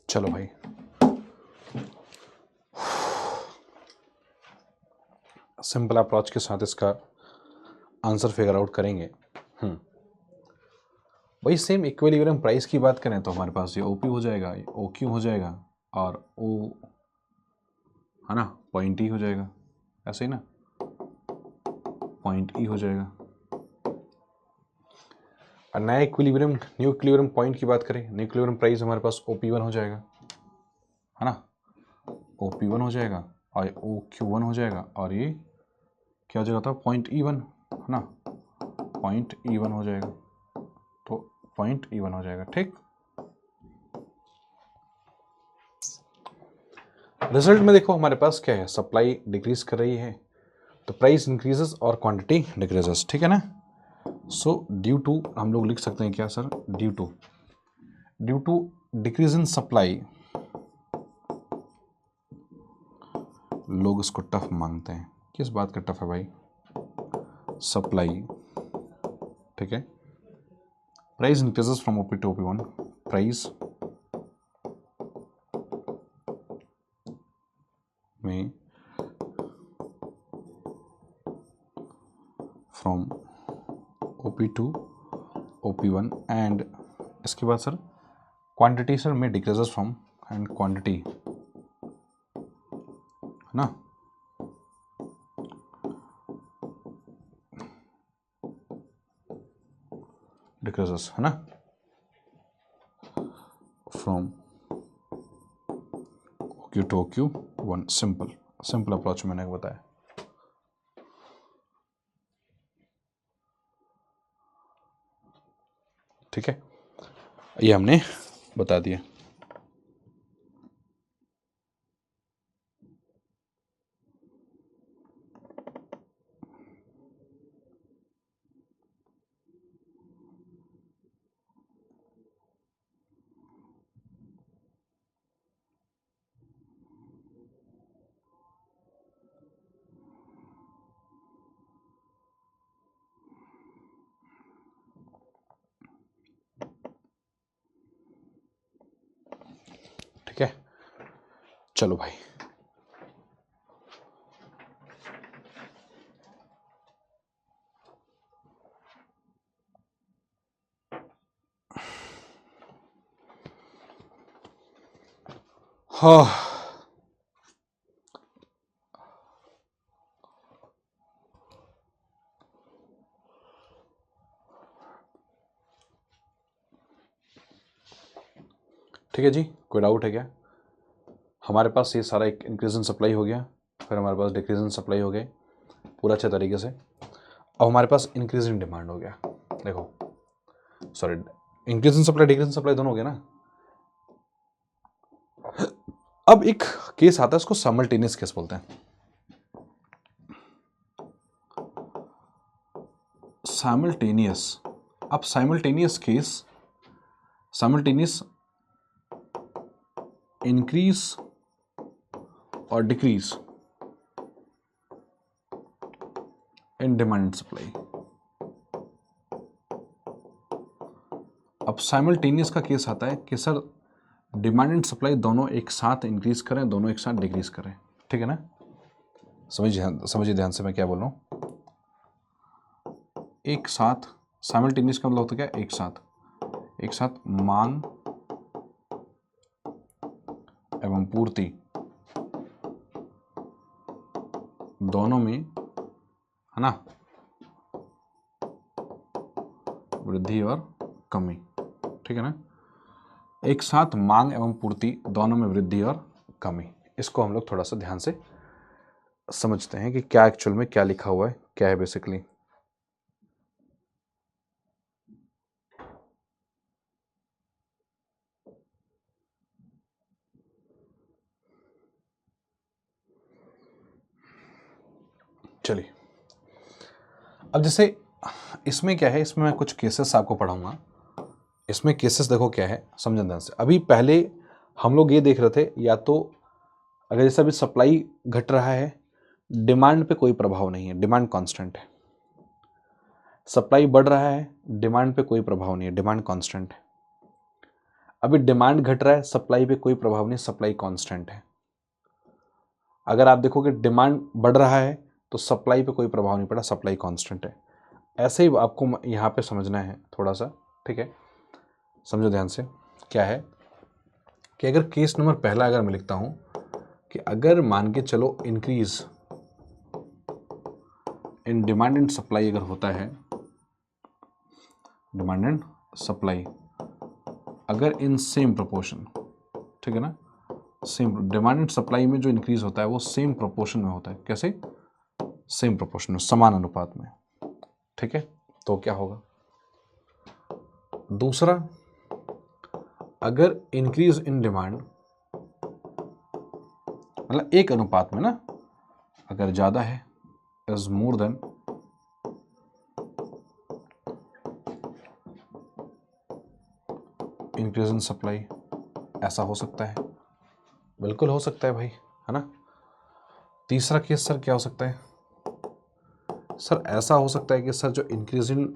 Speaker 1: चलो भाई, सिंपल अप्रोच के साथ इसका आंसर फिगर आउट करेंगे। वही सेम इक्विलिब्रियम प्राइस की बात करें तो हमारे पास ये OP हो जाएगा, OQ हो जाएगा और O है ना, पॉइंट E हो जाएगा, ऐसे ही ना, पॉइंट E हो जाएगा। और नया इक्विलिब्रियम, न्यू इक्विलिब्रियम पॉइंट की बात करें, न्यू इक्विलिब्रियम प्राइस हमारे पास OP1 हो जाएगा, है ना, OP1 हो जाएगा और OQ1 हो जाएगा और ये क्या हो जाएगा था, पॉइंट E1, है ना, पॉइंट E1 हो जाएगा, तो पॉइंट E1 हो जाएगा। ठीक, रिजल्ट में देखो हमारे पास क्या है, सप्लाई डिक्रीज कर रही है तो प्राइस इंक्रीजेस और क्वांटिटी डिक्रीजेस, ठीक है ना। सो ड्यू टू हम लोग लिख सकते हैं क्या sir, due to due to decrease in supply, लोग इसको टफ मांगते हैं। किस बात का टफ है भाई? सप्लाई, ठीक है। Price increases from OP to OP1, price में from OP to OP1 and इसके बाद सर क्वांटिटी सर में डिक्रीजेस फ्रॉम एंड क्वांटिटी, है ना, डिक्रीजेस, है ना, from OQ to OQ1। Simple approach मैंने बताया। ठीक है, ये हमने बता दिया। ठीक है, चलो भाई, हाँ, ठीक है जी, कोई डाउट है क्या? हमारे पास ये सारा एक इंक्रीज इन सप्लाई हो गया, फिर हमारे पास डिक्रीज इन सप्लाई हो गए पूरा अच्छे तरीके से। अब हमारे पास इंक्रीज इन डिमांड हो गया। देखो, sorry, increase in supply decrease in supply दोनों हो गया ना। अब एक केस आता है, उसको साइमल्टेनियस केस बोलते हैं। साइमल्टेनियस, अब साइमल्टेनियस केस, साइमल्टेनियस इंक्रीज और decrease in demand and supply. अब साइमल्टेनियस का केस आता है कि सर डिमांड एंड सप्लाई दोनों एक साथ इंक्रीज करें, दोनों एक साथ डिक्रीज करें। ठीक है ना, समझिए ध्यान से मैं क्या बोल रहा हूं। एक साथ, साइमल्टेनियस का मतलब होता है क्या? एक साथ मांग एवं पूर्ति दोनों में, है ना, वृद्धि और कमी। ठीक है ना, एक साथ मांग एवं पूर्ति दोनों में वृद्धि और कमी। इसको हम लोग थोड़ा सा ध्यान से समझते हैं कि क्या एक्चुअल में क्या लिखा हुआ है, क्या है बेसिकली। चलिए, अब जैसे इसमें क्या है, इसमें मैं कुछ केसेस आपको पढ़ाऊंगा। इसमें केसेस देखो क्या है, समझना ध्यान से। अभी पहले हम लोग ये देख रहे थे, या तो अगर जैसे अभी सप्लाई घट रहा है, डिमांड पे कोई प्रभाव नहीं है, डिमांड कांस्टेंट है। सप्लाई बढ़ रहा है, डिमांड पे कोई प्रभाव नहीं है, डिमांड कांस्टेंट है। अभी डिमांड घट रहा है, सप्लाई पे कोई प्रभाव नहीं, सप्लाई कांस्टेंट है। अगर आप देखोगे डिमांड बढ़ रहा है तो सप्लाई पे कोई प्रभाव नहीं पड़ा, सप्लाई कांस्टेंट है। ऐसे ही आपको यहाँ पे समझना है थोड़ा सा। ठीक है, समझो ध्यान से। क्या है कि अगर केस नंबर पहला अगर मैं लिखता हूं कि अगर मान के चलो increase in demand and supply अगर होता है, डिमांड एंड सप्लाई अगर इन सेम प्रोपोर्शन, ठीक है ना, सेम डिमांड एंड सप्लाई में जो इंक्रीज होता है वो सेम प्रोपोर्शन में होता है। कैसे? सेम प्रोपोर्शन में, समान अनुपात में। ठीक है, तो क्या होगा? दूसरा, अगर इंक्रीज इन डिमांड मतलब एक अनुपात में ना, अगर ज्यादा है, is more then increase in supply, ऐसा हो सकता है, बिल्कुल हो सकता है भाई, है ना। तीसरा केस सर क्या हो सकता है? सर ऐसा हो सकता है कि सर जो इंक्रीज इन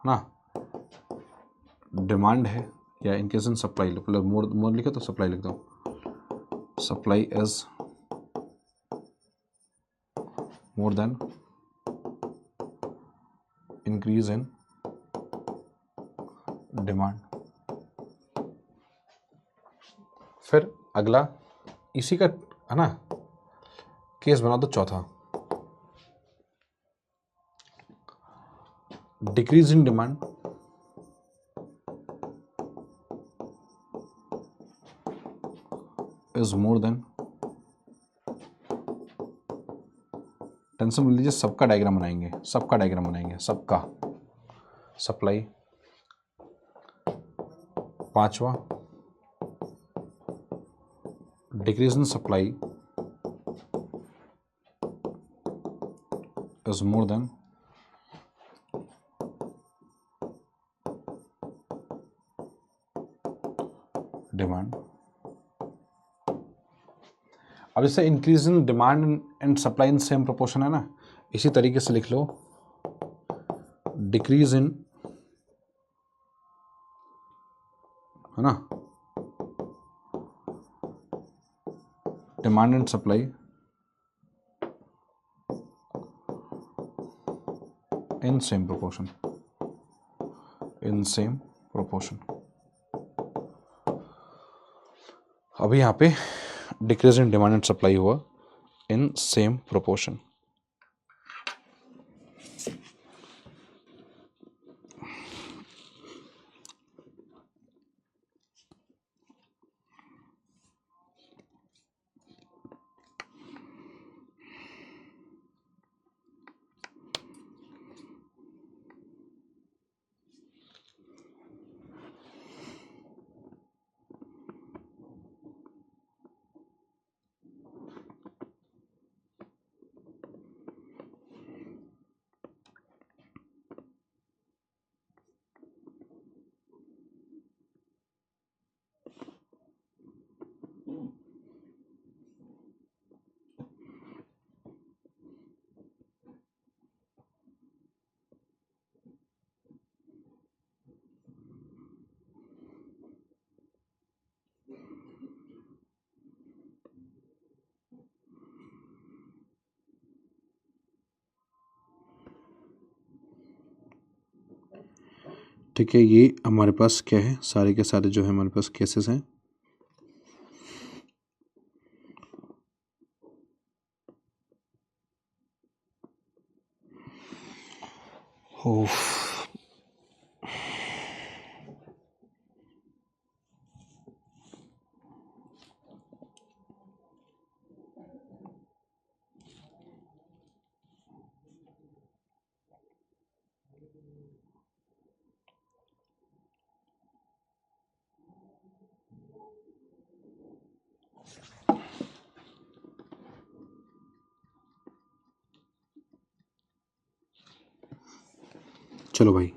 Speaker 1: ना डिमांड है या इंक्रीज इन सप्लाई, मतलब मोर लिखे तो सप्लाई लिख दो, supply is more then increase in demand. फिर अगला इसी का, है ना, केस बना दो चौथा, decrease in demand is more then, tension मत लीजिए, सबका डायग्राम बनाएंगे, सबका डायग्राम बनाएंगे, सबका। सप्लाई पांचवा, decrease in supply is more then demand. अब जैसे increase in demand and supply in same proportion है ना, इसी तरीके से लिख लो डिक्रीज इन, है ना, demand and supply in same proportion, in same proportion. अभी यहाँ पे decrease in demand and supply हुआ इन सेम प्रोपोर्शन। ठीक है, ये हमारे पास क्या है, सारे के सारे जो है हमारे पास केसेस हैं। चलो भाई,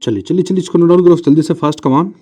Speaker 1: चलिए चलिए चलिए, इसको नोट डाउन करो जल्दी से, फास्ट, कमान।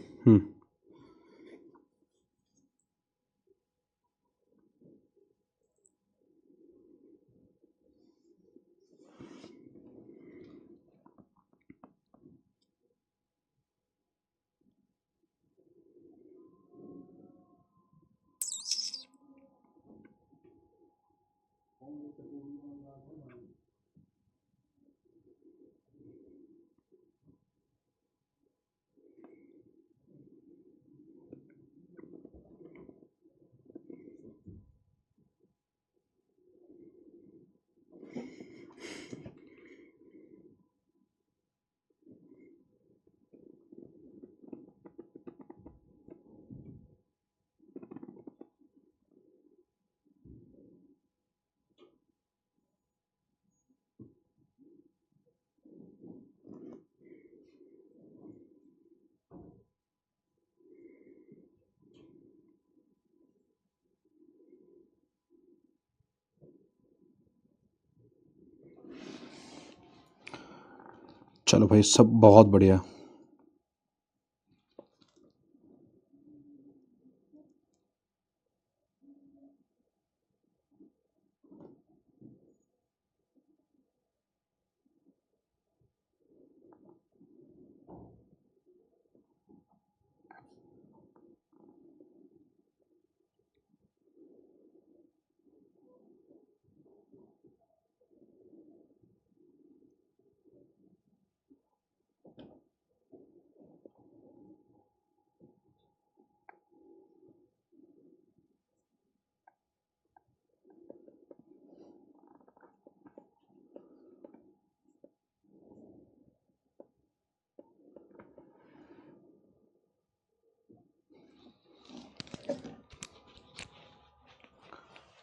Speaker 1: चलो भाई, सब बहुत बढ़िया।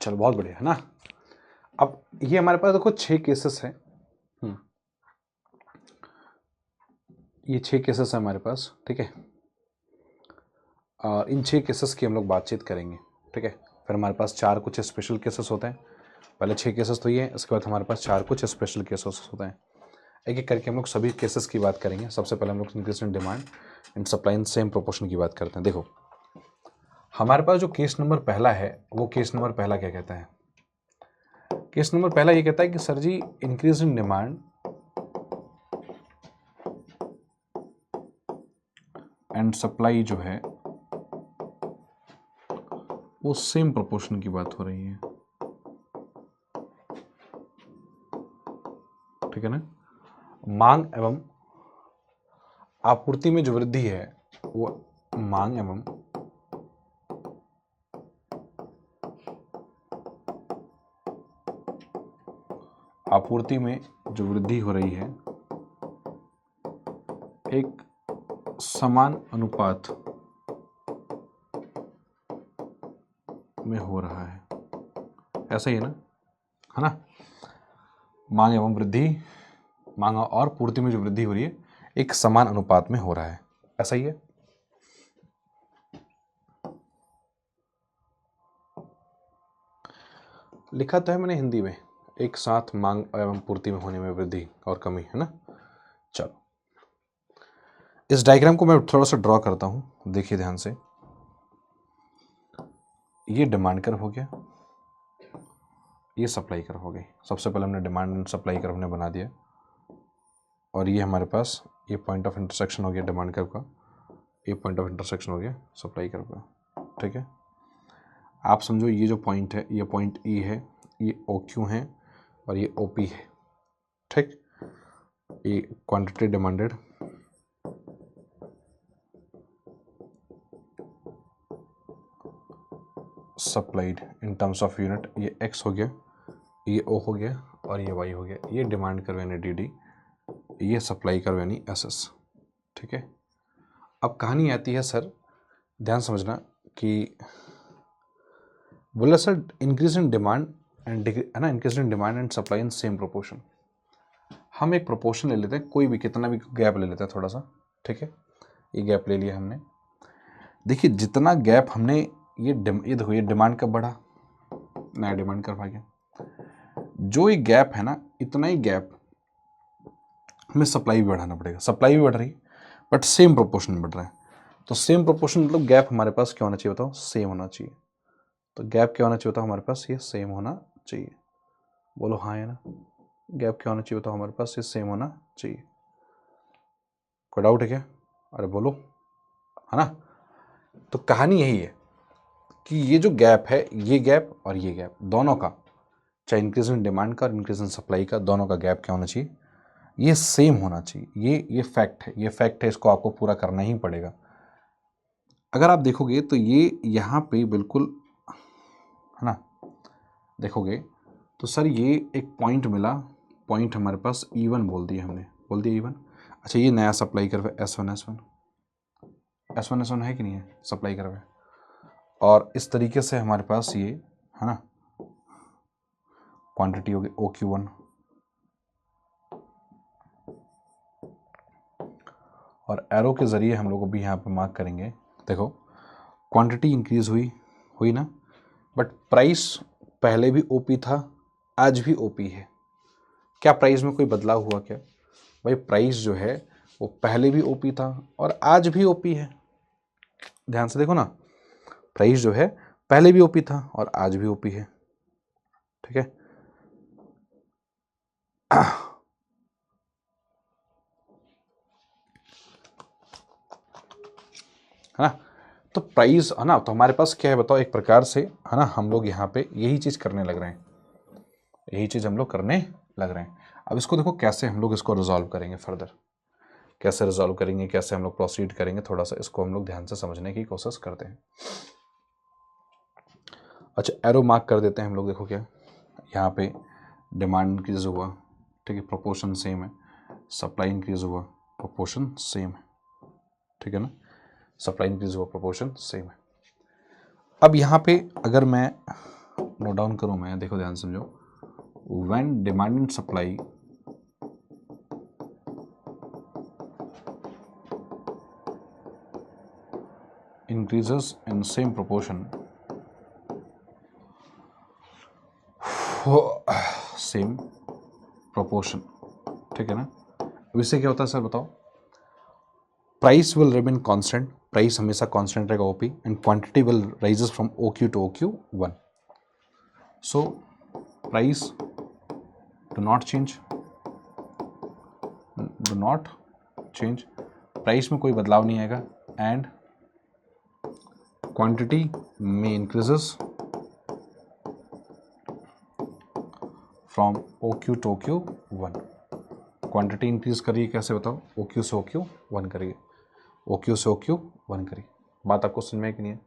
Speaker 1: चलो बहुत बढ़िया है ना। अब ये हमारे पास देखो 6 केसेस हैं। ये 6 केसेस हैं हमारे पास, ठीक है। और इन 6 केसेस की हम लोग बातचीत करेंगे, ठीक है। फिर हमारे पास 4 कुछ स्पेशल केसेस होते हैं। पहले 6 केसेस तो ये हैं, इसके बाद हमारे पास 4 कुछ स्पेशल केसेस होते हैं। एक एक करके हम लोग सभी केसेस की बात करेंगे। सबसे पहले हम लोग increase in demand and supply in same proportion की बात करते हैं। देखो हमारे पास जो केस नंबर पहला है, वो केस नंबर पहला क्या कहता है? केस नंबर पहला ये कहता है कि sir ji increase in demand and supply जो है वो सेम प्रोपोर्शन की बात हो रही है, ठीक है ना। मांग एवं आपूर्ति में जो वृद्धि है वो मांग एवं आपूर्ति में जो वृद्धि हो रही है एक समान अनुपात में हो रहा है। ऐसा ही है ना, मांग एवं वृद्धि, मांग और पूर्ति में जो वृद्धि हो रही है एक समान अनुपात में हो रहा है, ऐसा ही है। लिखा तो है मैंने हिंदी में, एक साथ मांग एवं पूर्ति में होने में वृद्धि और कमी, है ना। चलो इस डायग्राम को मैं थोड़ा सा ड्रॉ करता हूं, देखिए ध्यान से। ये डिमांड कर्व हो गया, ये सप्लाई कर्व हो गई। सबसे पहले हमने डिमांड एंड सप्लाई कर्व ने बना दिया, और ये हमारे पास ये पॉइंट ऑफ इंटरसेक्शन हो गया डिमांड कर्व का, ये पॉइंट ऑफ इंटरसेक्शन हो गया सप्लाई कर्व का, ठीक है। आप समझो ये जो पॉइंट है, ये पॉइंट ई है, ये ओ क्यू है और ये ओ पी है, ठीक। ये quantity demanded supplied in terms of unit, ये एक्स हो गया, ये ओ हो गया और ये वाई हो गया। ये डिमांड कर्व यानी डी डी, ये सप्लाई कर्व यानी एस एस, ठीक है। अब कहानी आती है सर, ध्यान समझना कि बोला sir increase in demand and है ना, increase in demand and supply in same proportion. हम एक प्रोपोर्शन ले लेते हैं, कोई भी कितना भी गैप ले लेते हैं थोड़ा सा, ठीक है। ये गैप ले लिया हमने। देखिए जितना गैप हमने ये देखो ये डिमांड कब बढ़ा, नया डिमांड कर्व आ गया। जो ये गैप है ना, इतना ही गैप हमें सप्लाई भी बढ़ाना पड़ेगा। सप्लाई भी बढ़ रही है बट सेम प्रोपोर्शन बढ़ रहा है। तो सेम प्रोपोर्शन मतलब गैप हमारे पास क्या होना चाहिए बताओ? सेम होना चाहिए। तो गैप क्या होना चाहिए बताओ हमारे पास? ये सेम होना चाहिए। बोलो हाँ है ना। गैप क्या होना चाहिए बताओ हमारे पास? ये सेम होना चाहिए। कोई डाउट है क्या? अरे बोलो, है ना। तो कहानी यही है कि ये जो गैप है, ये गैप और ये गैप दोनों का चाहे इंक्रीज इन डिमांड का और इंक्रीज इन सप्लाई का, दोनों का गैप क्या होना चाहिए, ये सेम होना चाहिए। ये फैक्ट है, ये फैक्ट है, इसको आपको पूरा करना ही पड़ेगा। अगर आप देखोगे तो ये यहाँ पे बिल्कुल है ना, देखोगे तो सर ये एक पॉइंट मिला, पॉइंट हमारे पास E1 बोल दिया हमने, बोल दिया E1। अच्छा ये नया सप्लाई कर्व S1 है कि नहीं है, सप्लाई कर्व है। और इस तरीके से हमारे पास ये है ना क्वांटिटी होगी OQ1, और एरो के ज़रिए हम लोग अभी यहाँ पे मार्क करेंगे। देखो क्वांटिटी इंक्रीज हुई ना, बट प्राइस पहले भी OP था, आज भी OP है। क्या प्राइस में कोई बदलाव हुआ क्या? भाई प्राइस जो है वो पहले भी OP था और आज भी OP है। ध्यान से देखो ना, प्राइस जो है पहले भी OP था और आज भी OP है। ठीक है है ना, तो प्राइस है ना, तो हमारे पास क्या है बताओ, एक प्रकार से है ना हम लोग यहाँ पे यही चीज़ करने लग रहे हैं, यही चीज़ हम लोग करने लग रहे हैं। अब इसको देखो कैसे हम लोग इसको रिजॉल्व करेंगे, फर्दर कैसे रिजॉल्व करेंगे, कैसे हम लोग प्रोसीड करेंगे, थोड़ा सा इसको हम लोग ध्यान से समझने की कोशिश करते हैं। अच्छा एरो मार्क कर देते हैं हम लोग। देखो क्या यहाँ पे डिमांड इंक्रीज हुआ, ठीक है, प्रोपोर्शन सेम है, सप्लाई इंक्रीज हुआ, प्रोपोर्शन सेम है, ठीक है ना, सप्लाई इंक्रीज हुआ, प्रोपोर्शन सेम है। अब यहाँ पे अगर मैं नोट डाउन करूँ, मैं देखो ध्यान समझो, when demand and supply increases in same proportion, same proportion, ठीक है ना। अब इससे क्या होता है सर बताओ, price will remain constant, price हमेशा कांस्टेंट रहेगा OP, and quantity will rises from OQ to OQ1। So price do not change, price में कोई बदलाव नहीं आएगा, एंड क्वांटिटी में increases from OQ to OQ1। Quantity increase करिए कैसे बताओ, OQ से OQ1 करिए, OQ से OQ1 करिए। बात आपको समझ में कि नहीं है,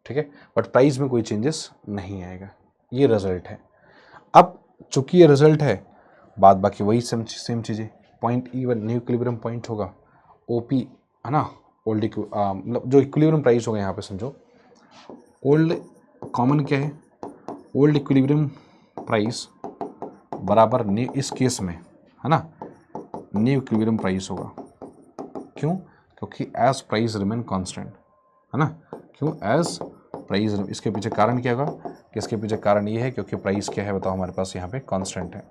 Speaker 1: ठीक है, बट प्राइस में कोई चेंजेस नहीं आएगा। ये रिजल्ट है। अब चूंकि ये रिजल्ट है, बात बाकी वही सेम चीज़ें, point E1 new equilibrium point होगा, OP है ना, ओल्ड मतलब जो इक्विलिब्रियम प्राइस होगा यहाँ पे समझो, ओल्ड कॉमन क्या है, ओल्ड इक्विलिब्रियम प्राइस बराबर न्यू, इस केस में है ना न्यू इक्विलिब्रियम प्राइस होगा। क्यों? क्योंकि एज प्राइस रिमेन कांस्टेंट, है ना, क्यों एज प्राइस, इसके पीछे कारण क्या होगा, कि इसके पीछे कारण ये है क्योंकि प्राइस क्या है बताओ हमारे पास यहाँ पे कांस्टेंट है,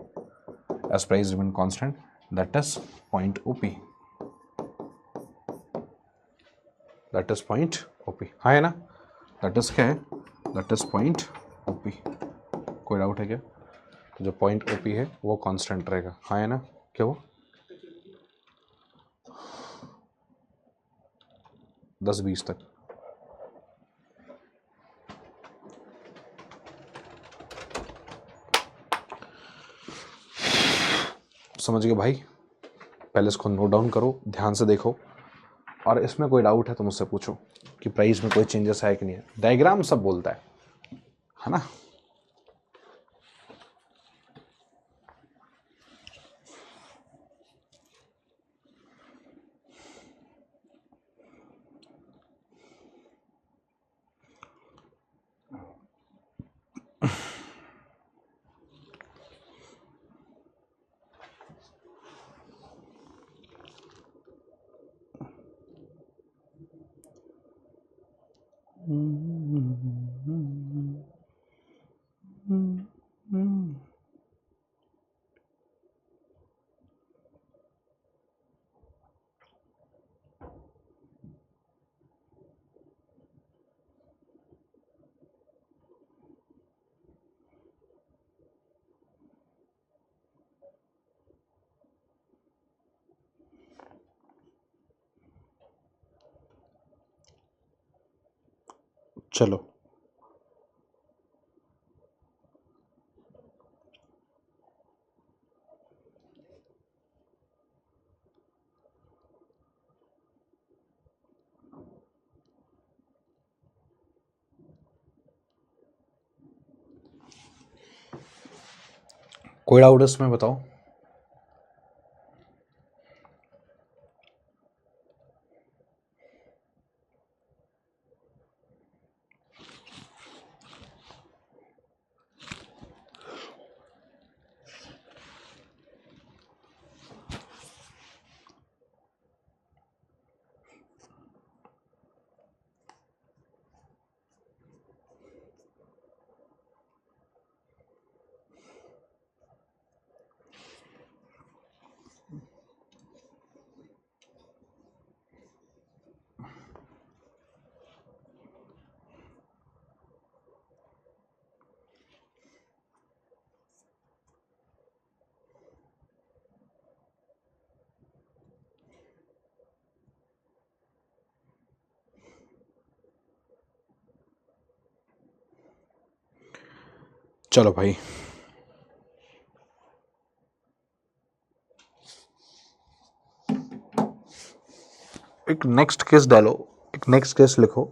Speaker 1: as price remain constant, that is point OP, that is point OP, हाँ है ना, दैट इज क्या है, दैट इज पॉइंट OP। कोई डाउट है क्या? जो पॉइंट OP है वो कांस्टेंट रहेगा, हाँ है ना, क्या वो 10-20 तक। समझ गए भाई? पहले इसको नोट डाउन करो, ध्यान से देखो, और इसमें कोई डाउट है तो मुझसे पूछो कि प्राइस में कोई चेंजेस है कि नहीं है। डायग्राम सब बोलता है ना। चलो कोई डाउट इसमें बताओ। चलो भाई, एक नेक्स्ट केस डालो, एक नेक्स्ट केस लिखो।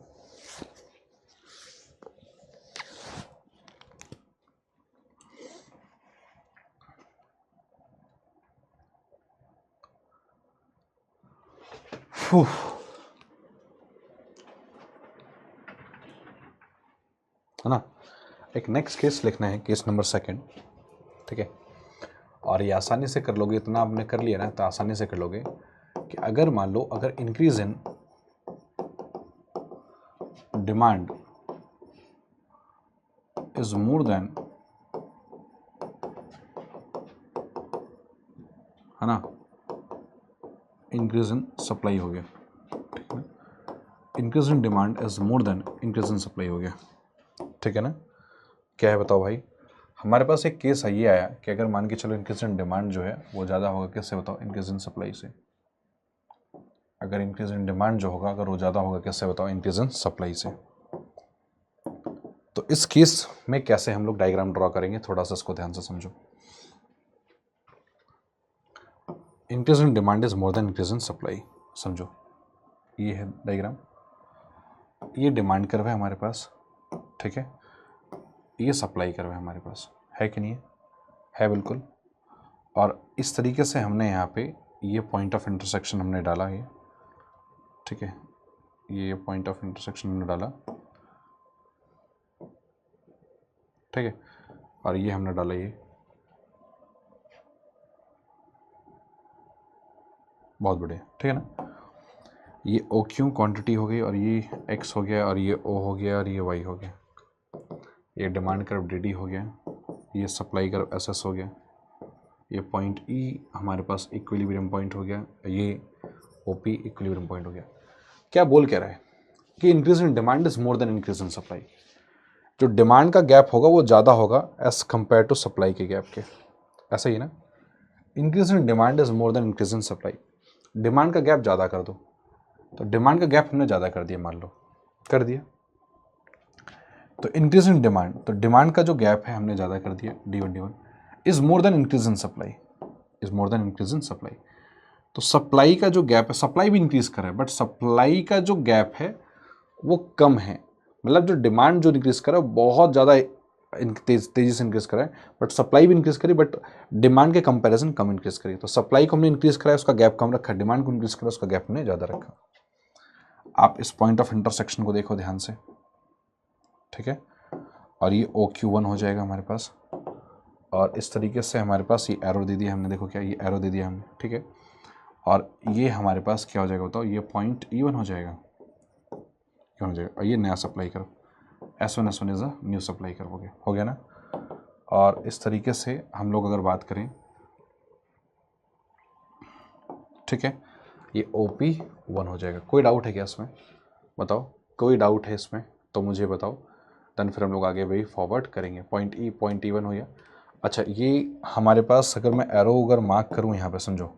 Speaker 1: है ना, एक नेक्स्ट केस लिखना है, केस नंबर 2, ठीक है। और ये आसानी से कर लोगे, इतना आपने कर लिया ना तो आसानी से कर लोगे कि अगर मान लो अगर increase in demand is more than, है ना, इंक्रीज इन सप्लाई हो गया, ठीक है। Increase in demand is more then increase in supply हो गया, ठीक है ना। क्या है बताओ भाई, हमारे पास एक केस ये आया कि अगर मान के चलो इंक्रीज इन डिमांड जो है वो ज़्यादा होगा, किससे बताओ, इंक्रीज इन सप्लाई से। अगर इंक्रीज इन डिमांड जो होगा अगर वो ज़्यादा होगा, किससे बताओ, इंक्रीज इन सप्लाई से। तो इस केस में कैसे हम लोग डायग्राम ड्रॉ करेंगे, थोड़ा सा इसको ध्यान से समझो। Increase in demand is more then increase in supply, समझो। ये है डायग्राम, ये डिमांड कर्व है हमारे पास, ठीक है। ये सप्लाई कर्व है हमारे पास, है कि नहीं है बिल्कुल। और इस तरीके से हमने यहाँ पे ये पॉइंट ऑफ इंटरसेक्शन हमने डाला है, ठीक है। ये पॉइंट ऑफ इंटरसेक्शन हमने डाला, ठीक है। और ये हमने डाला ये, बहुत बढ़िया, ठीक है ना। ये ओ क्यू क्वांटिटी हो गई, और ये एक्स हो गया, और ये ओ हो गया, और ये वाई हो गया। ये डिमांड कर्व डी डी हो गया, ये सप्लाई कर्व एस एस हो गया, ये पॉइंट ई हमारे पास इक्विलिब्रियम पॉइंट हो गया, ये ओ पी इक्विलिब्रियम पॉइंट हो गया। क्या बोल कह रहा है कि increase in demand is more then increase in supply. जो डिमांड का गैप होगा वो ज़्यादा होगा एज कंपेयर टू सप्लाई के गैप के, ऐसा ही ना। Increase in demand is more then increase in supply, demand का गैप ज़्यादा कर दो, तो डिमांड का गैप हमने ज़्यादा कर दिया, मान लो कर दिया, तो इंक्रीज इन डिमांड, तो डिमांड का जो गैप है हमने ज़्यादा कर दिया, D1 is more then increase in supply, is more then increase in supply. तो सप्लाई का जो गैप है, सप्लाई भी इंक्रीज कर रहा है बट सप्लाई का जो गैप है वो कम है, मतलब जो डिमांड जो इंक्रीज कर रहा है बहुत ज़्यादा तेजी से इंक्रीज कर रहा है, बट सप्लाई भी इंक्रीज करी बट डिमांड के कंपैरिजन कम इंक्रीज करी। तो सप्लाई को हमने इंक्रीज करा है, उसका गैप कम रखा, डिमांड को इंक्रीज करा, उसका गैप हमने ज़्यादा रखा। आप इस पॉइंट ऑफ इंटरसेक्शन को देखो ध्यान से, ठीक है। और ये OQ1 हो जाएगा हमारे पास, और इस तरीके से हमारे पास ये एरो दे दिया हमने, देखो क्या ये एरो दे दिया हमने, ठीक है। और ये हमारे पास क्या हो जाएगा बताओ, ये पॉइंट E1 हो जाएगा, क्या हो जाएगा, और ये नया supply curve S1 is a new supply curve, हो गया ना। और इस तरीके से हम लोग अगर बात करें, ठीक है, ये OP1 हो जाएगा। कोई डाउट है क्या इसमें बताओ, कोई डाउट है इसमें तो मुझे बताओ, देन फिर हम लोग आगे वही फॉरवर्ड करेंगे। पॉइंट E1 हो गया। अच्छा, ये हमारे पास अगर मैं एरो अगर मार्क करूँ यहाँ पे, समझो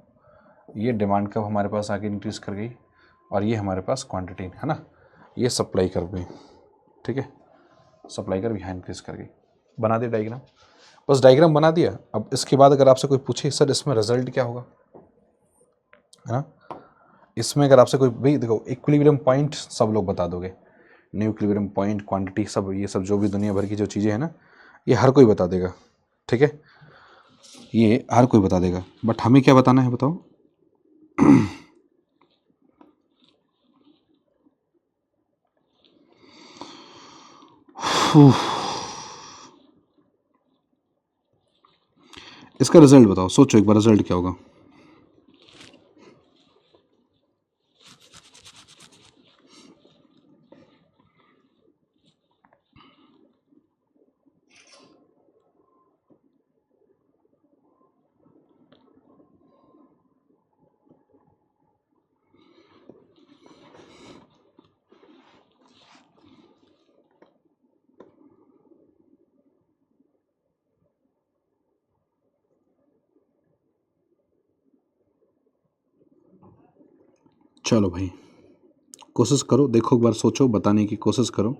Speaker 1: ये डिमांड कर्व हमारे पास आगे इंक्रीज कर गई, और ये हमारे पास क्वांटिटी है ना, ये सप्लाई कर्व भी, ठीक है, सप्लाई कर्व यहाँ इंक्रीज कर गई। बना दिया डायग्राम, बस डायग्राम बना दिया। अब इसके बाद अगर आपसे कोई पूछे सर इसमें रिजल्ट क्या होगा, है ना, इसमें अगर आपसे कोई, भाई देखो इक्विलिब्रियम पॉइंट सब लोग बता दोगे, न्यू इक्विलिब्रियम पॉइंट, क्वांटिटी, सब ये सब जो भी दुनिया भर की जो चीज़ें हैं ना, ये हर कोई बता देगा, ठीक है। ये हर कोई बता देगा, बट हमें क्या बताना है बताओ। इसका रिजल्ट बताओ, सोचो एक बार रिजल्ट क्या होगा। चलो भाई कोशिश करो, देखो एक बार सोचो, बताने की कोशिश करो।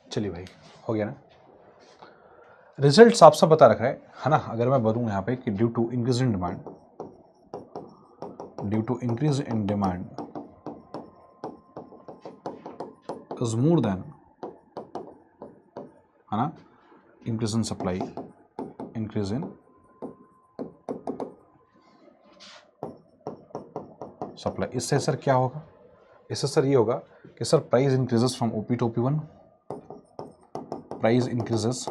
Speaker 1: चलिए भाई हो गया ना, रिजल्ट साफ साफ बता रखा है ना। अगर मैं बोलूँ यहाँ पे कि due to increase in demand, due to increase in demand is more than, है ना, increase in supply, increase in supply. इससे सर क्या होगा, इससे सर ये होगा कि sir price increases from OP to OP one, price increases,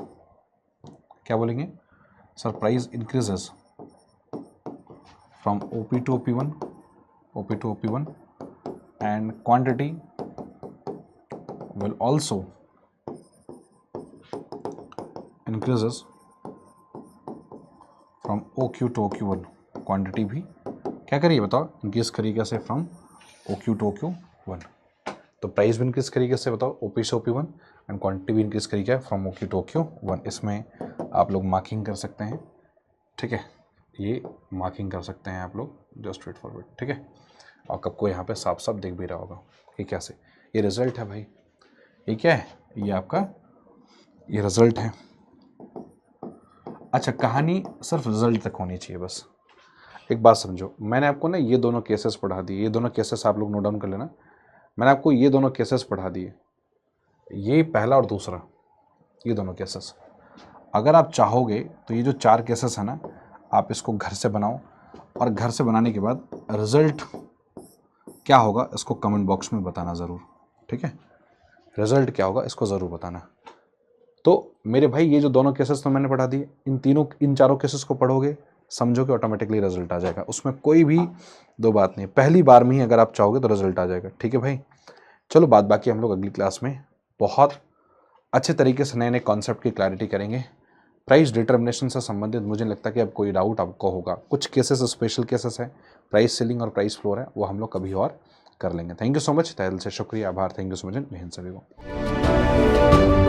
Speaker 1: क्या बोलेंगे sir, price increases from OP to OP one, OP to OP one and quantity will also increases from OQ to OQ1, क्वांटिटी भी क्या करिए बताओ, इंक्रीज करिए कैसे, फ्रॉम OQ to OQ1। तो प्राइस भी इंक्रीज करिए कैसे बताओ, OP से OP1 एंड क्वांटिटी भी इंक्रीज करिए क्या, फ्रॉम OQ to OQ1। इसमें आप लोग मार्किंग कर सकते हैं, ठीक है, ये मार्किंग कर सकते हैं आप लोग जस्ट स्ट्रेट फॉरवर्ड, ठीक है। और आपको यहाँ पे साफ साफ दिख भी रहा होगा कि कैसे ये रिजल्ट है भाई, ये क्या है, ये आपका ये रिजल्ट है। अच्छा कहानी सिर्फ रिजल्ट तक होनी चाहिए बस। एक बात समझो, मैंने आपको ना ये दोनों केसेस पढ़ा दिए, ये दोनों केसेस आप लोग नोट डाउन कर लेना। मैंने आपको ये दोनों केसेस पढ़ा दिए, ये पहला और दूसरा, ये दोनों केसेस। अगर आप चाहोगे तो ये जो 4 केसेस है ना, आप इसको घर से बनाओ, और घर से बनाने के बाद रिजल्ट क्या होगा इसको कमेंट बॉक्स में बताना ज़रूर, ठीक है। रिजल्ट क्या होगा इसको ज़रूर बताना। तो मेरे भाई ये जो दोनों केसेस तो मैंने पढ़ा दिए, इन चारों केसेस को पढ़ोगे, समझो कि ऑटोमेटिकली रिजल्ट आ जाएगा, उसमें कोई भी दो बात नहीं, पहली बार में ही अगर आप चाहोगे तो रिजल्ट आ जाएगा, ठीक है भाई। चलो बाद बाकी हम लोग अगली क्लास में बहुत अच्छे तरीके से नए नए कॉन्सेप्ट की क्लैरिटी करेंगे। प्राइस डिटर्मिनेशन से संबंधित मुझे लगता है कि अब कोई डाउट आपको होगा, कुछ केसेस स्पेशल केसेस हैं, प्राइस सेलिंग और प्राइस फ्लोर है, वो हम लोग कभी और कर लेंगे। थैंक यू सो मच, तहे दिल से शुक्रिया, आभार, थैंक यू सो मच, सभी को।